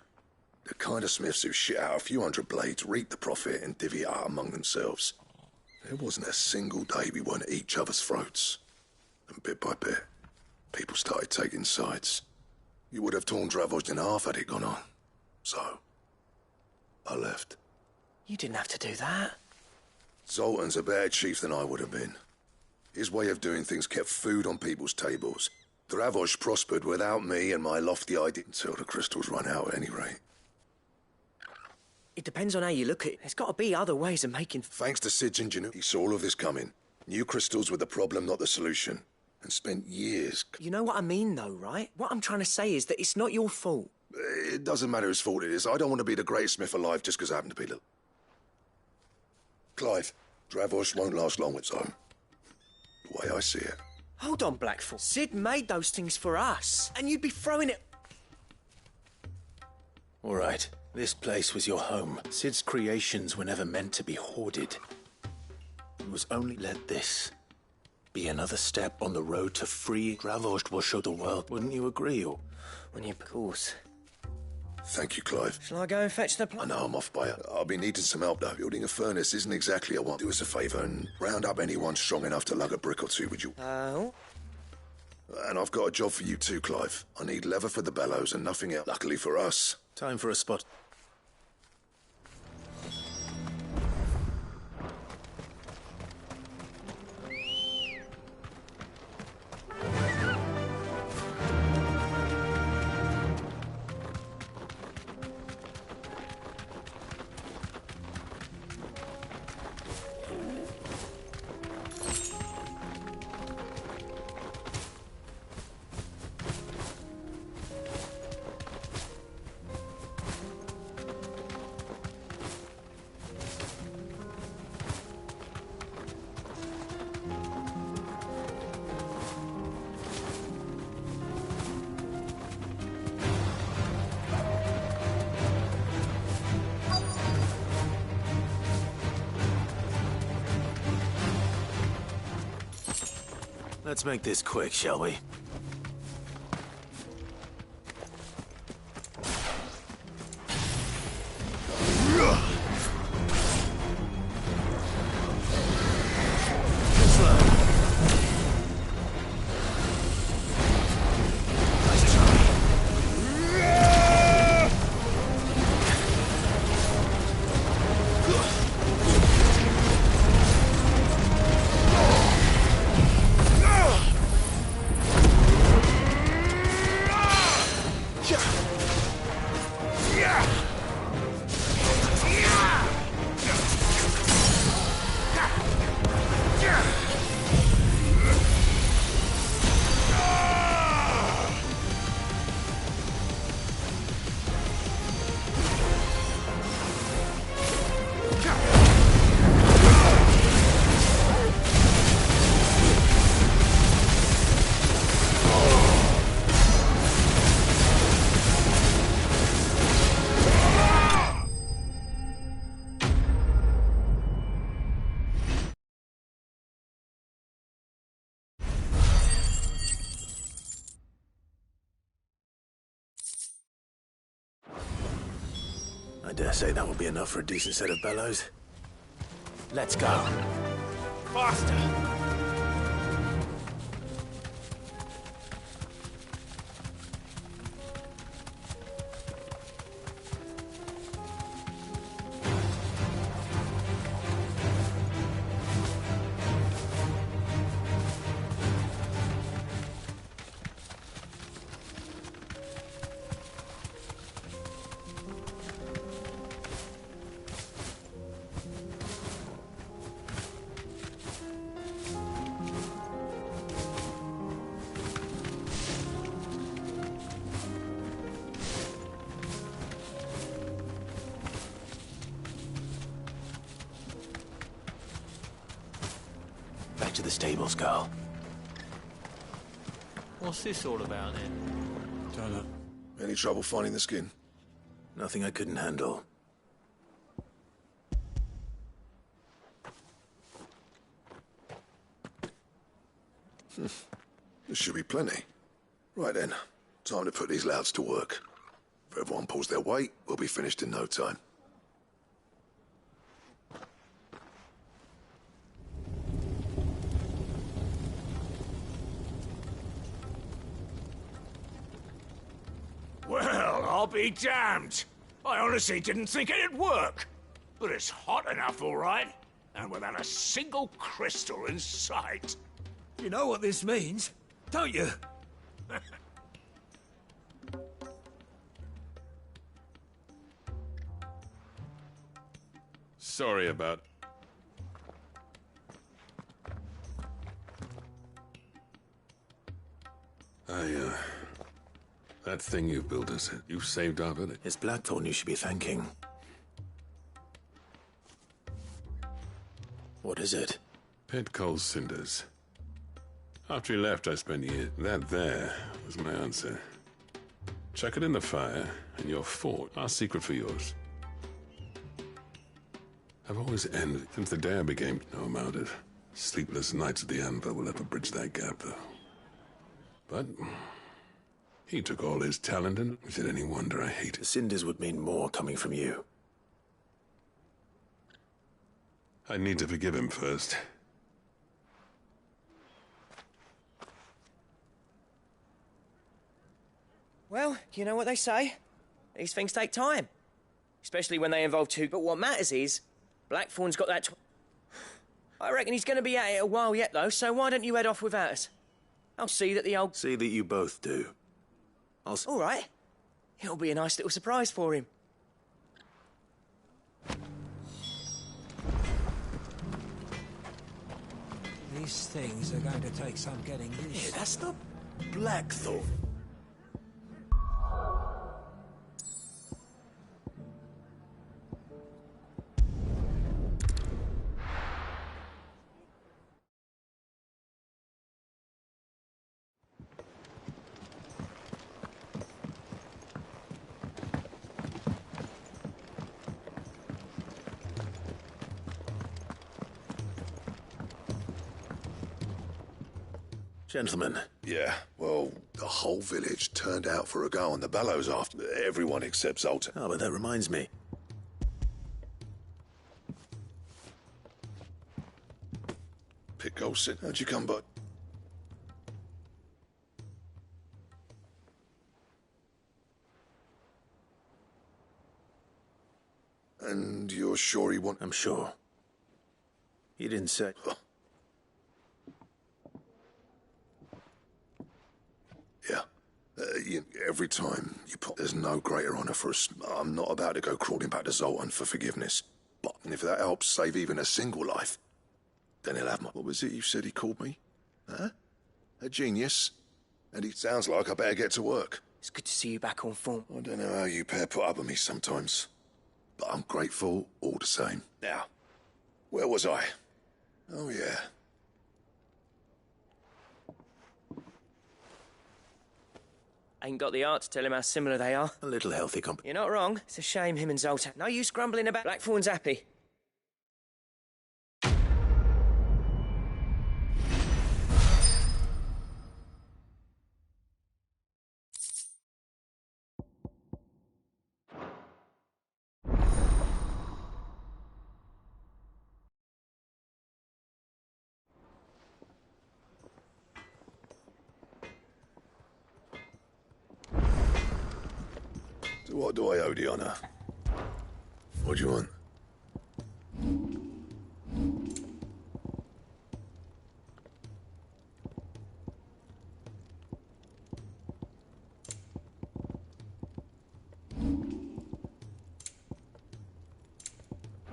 The kind of smiths who shit out a few hundred blades, reap the profit and divvy it out among themselves. There wasn't a single day we weren't at each other's throats. And bit by bit, people started taking sides. You would have torn Dravozd in half had it gone on. So, I left. You didn't have to do that. Zoltan's a better chief than I would have been. His way of doing things kept food on people's tables. Dravozd prospered without me and my lofty idea until the crystals run out at any rate. It depends on how you look at it. There's got to be other ways of making... Thanks to Sid's ingenuity, he saw all of this coming. New crystals were the problem, not the solution. And spent years... You know what I mean, though, right? What I'm trying to say is that it's not your fault. It doesn't matter whose fault it is. I don't want to be the greatest smith alive just because I happen to be little. Clive, Dravozd won't last long with his own. The way I see it. Hold on, Blackthorn. Sid made those things for us, and you'd be throwing it... All right, this place was your home. Sid's creations were never meant to be hoarded. It was only let this be another step on the road to free Gravožd the world. Wouldn't you agree, or... When you... Of course. Thank you, Clive. Shall I go and fetch the... I know I'm off by it. I'll be needing some help, though. Building a furnace isn't exactly a want. Do us a favour and round up anyone strong enough to lug a brick or two, would you? Oh? And I've got a job for you too, Clive. I need leather for the bellows and nothing else. Luckily for us. Time for a spot. Let's make this quick, shall we? I dare say that will be enough for a decent set of bellows. Let's go. Faster! Back to the stables, girl. What's this all about, then? Don't know. Any trouble finding the skin? Nothing I couldn't handle. There should be plenty. Right then, time to put these louds to work. If everyone pulls their weight, we'll be finished in no time. Well, I'll be damned. I honestly didn't think it'd work. But it's hot enough, all right. And without a single crystal in sight. You know what this means, don't you? Sorry about... That thing you built us, you saved our village. It's Blackthorn you should be thanking. What is it? Pit coal cinders. After he left, I spent years. That there was my answer. Chuck it in the fire, and you're fought. Our secret for yours. I've always envied, since the day I became, no amount of sleepless nights at the anvil will ever bridge that gap, though. But he took all his talent, and is it any wonder I hate it? The cinders would mean more coming from you. I need to forgive him first. Well, you know what they say. These things take time. Especially when they involve two. But what matters is, Blackthorn's got that... I reckon he's going to be at it a while yet, though, so why don't you head off without us? I'll see that the old... See that you both do. All right. It'll be a nice little surprise for him. These things are going to take some getting used to. Yeah, that's not Blackthorn. Gentlemen. Yeah, well, the whole village turned out for a go on the bellows after everyone except Zoltan. Oh, but that reminds me. Pick Olsen, how'd you come by? And you're sure he want... I'm sure. He didn't say... Huh. Yeah. Every time you put... There's no greater honour for us. I'm not about to go crawling back to Zoltan for forgiveness. But if that helps save even a single life, then he'll have my... What was it you said he called me? Huh? A genius? And it sounds like I better get to work. It's good to see you back on form. I don't know how you pair put up with me sometimes, but I'm grateful all the same. Now, where was I? Oh, yeah. Ain't got the art to tell him how similar they are. A little healthy comp... You're not wrong. It's a shame him and Zoltan. No use grumbling about... Blackthorn's happy. So what do I owe the honour? What do you want?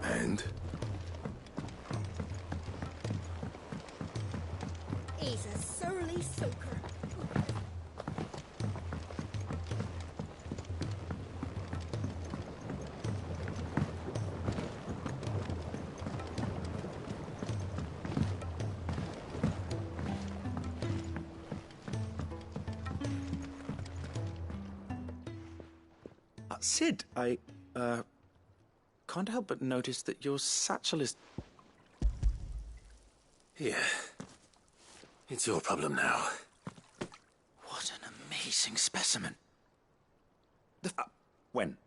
And? He's a surly soaker. Sid, I can't help but notice that your satchel is... Yeah. It's your problem now. What an amazing specimen. When?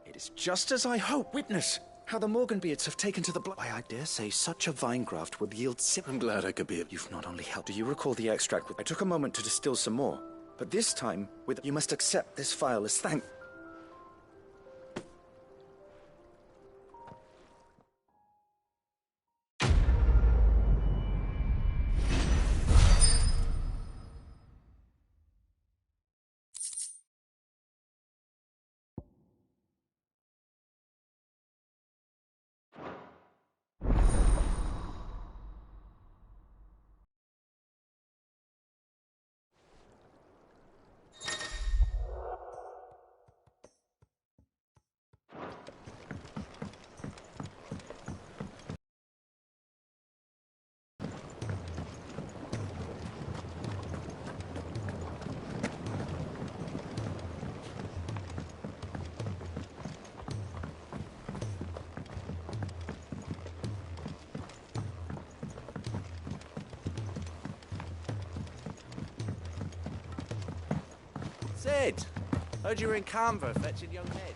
It is just as I hope. Witness how the Morganbeards have taken to the blood. Why, I dare say such a vine graft would yield I'm glad I could be... You've not only helped. Do you recall the extract? I took a moment to distill some more, but this time, you must accept this file as thank... Sid, heard you were in Canberra fetching young Ned.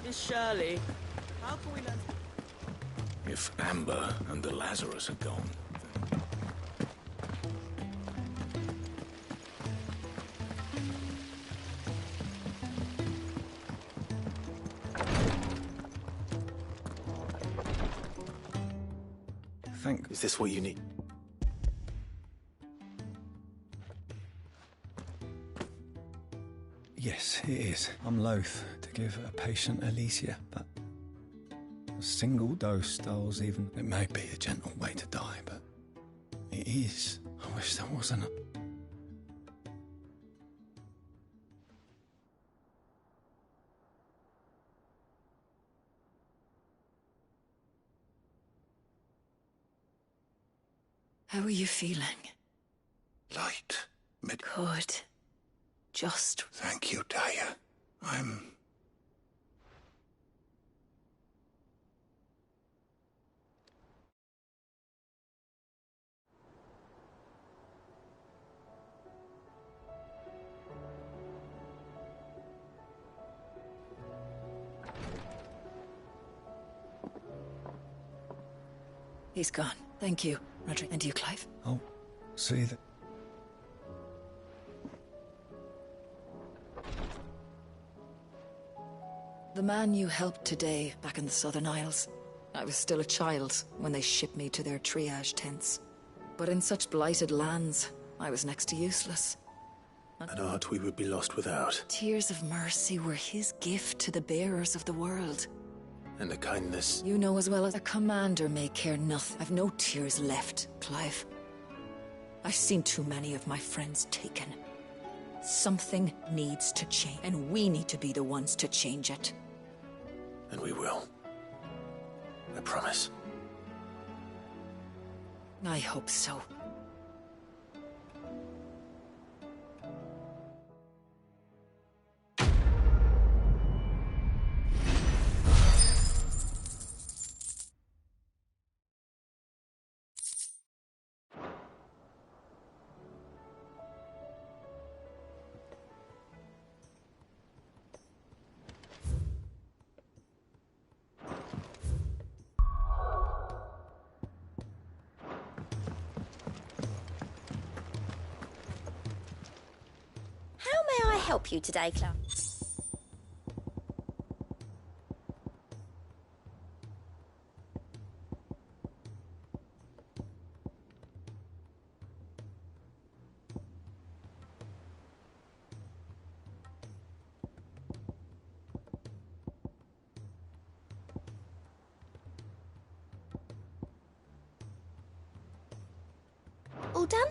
Miss Shirley, how can we learn... If Amber and the Lazarus are gone, Is this what you need? Yes, it is. I'm loath to give a patient Alicia, but a single dose dulls even. It may be a gentle way to die, but it is. I wish there wasn't. How are you feeling? Light. Good. Just... Thank you, Daya. I'm... He's gone. Thank you, Roderick. And you, Clive? Oh, see that. The man you helped today back in the Southern Isles. I was still a child when they shipped me to their triage tents. But in such blighted lands, I was next to useless. An art we would be lost without. Tears of mercy were his gift to the bearers of the world. And a kindness. You know as well as a commander may care nothing. I've no tears left, Clive. I've seen too many of my friends taken. Something needs to change, and we need to be the ones to change it. And we will. I promise. I hope so. How may I help you today, Clark? All done?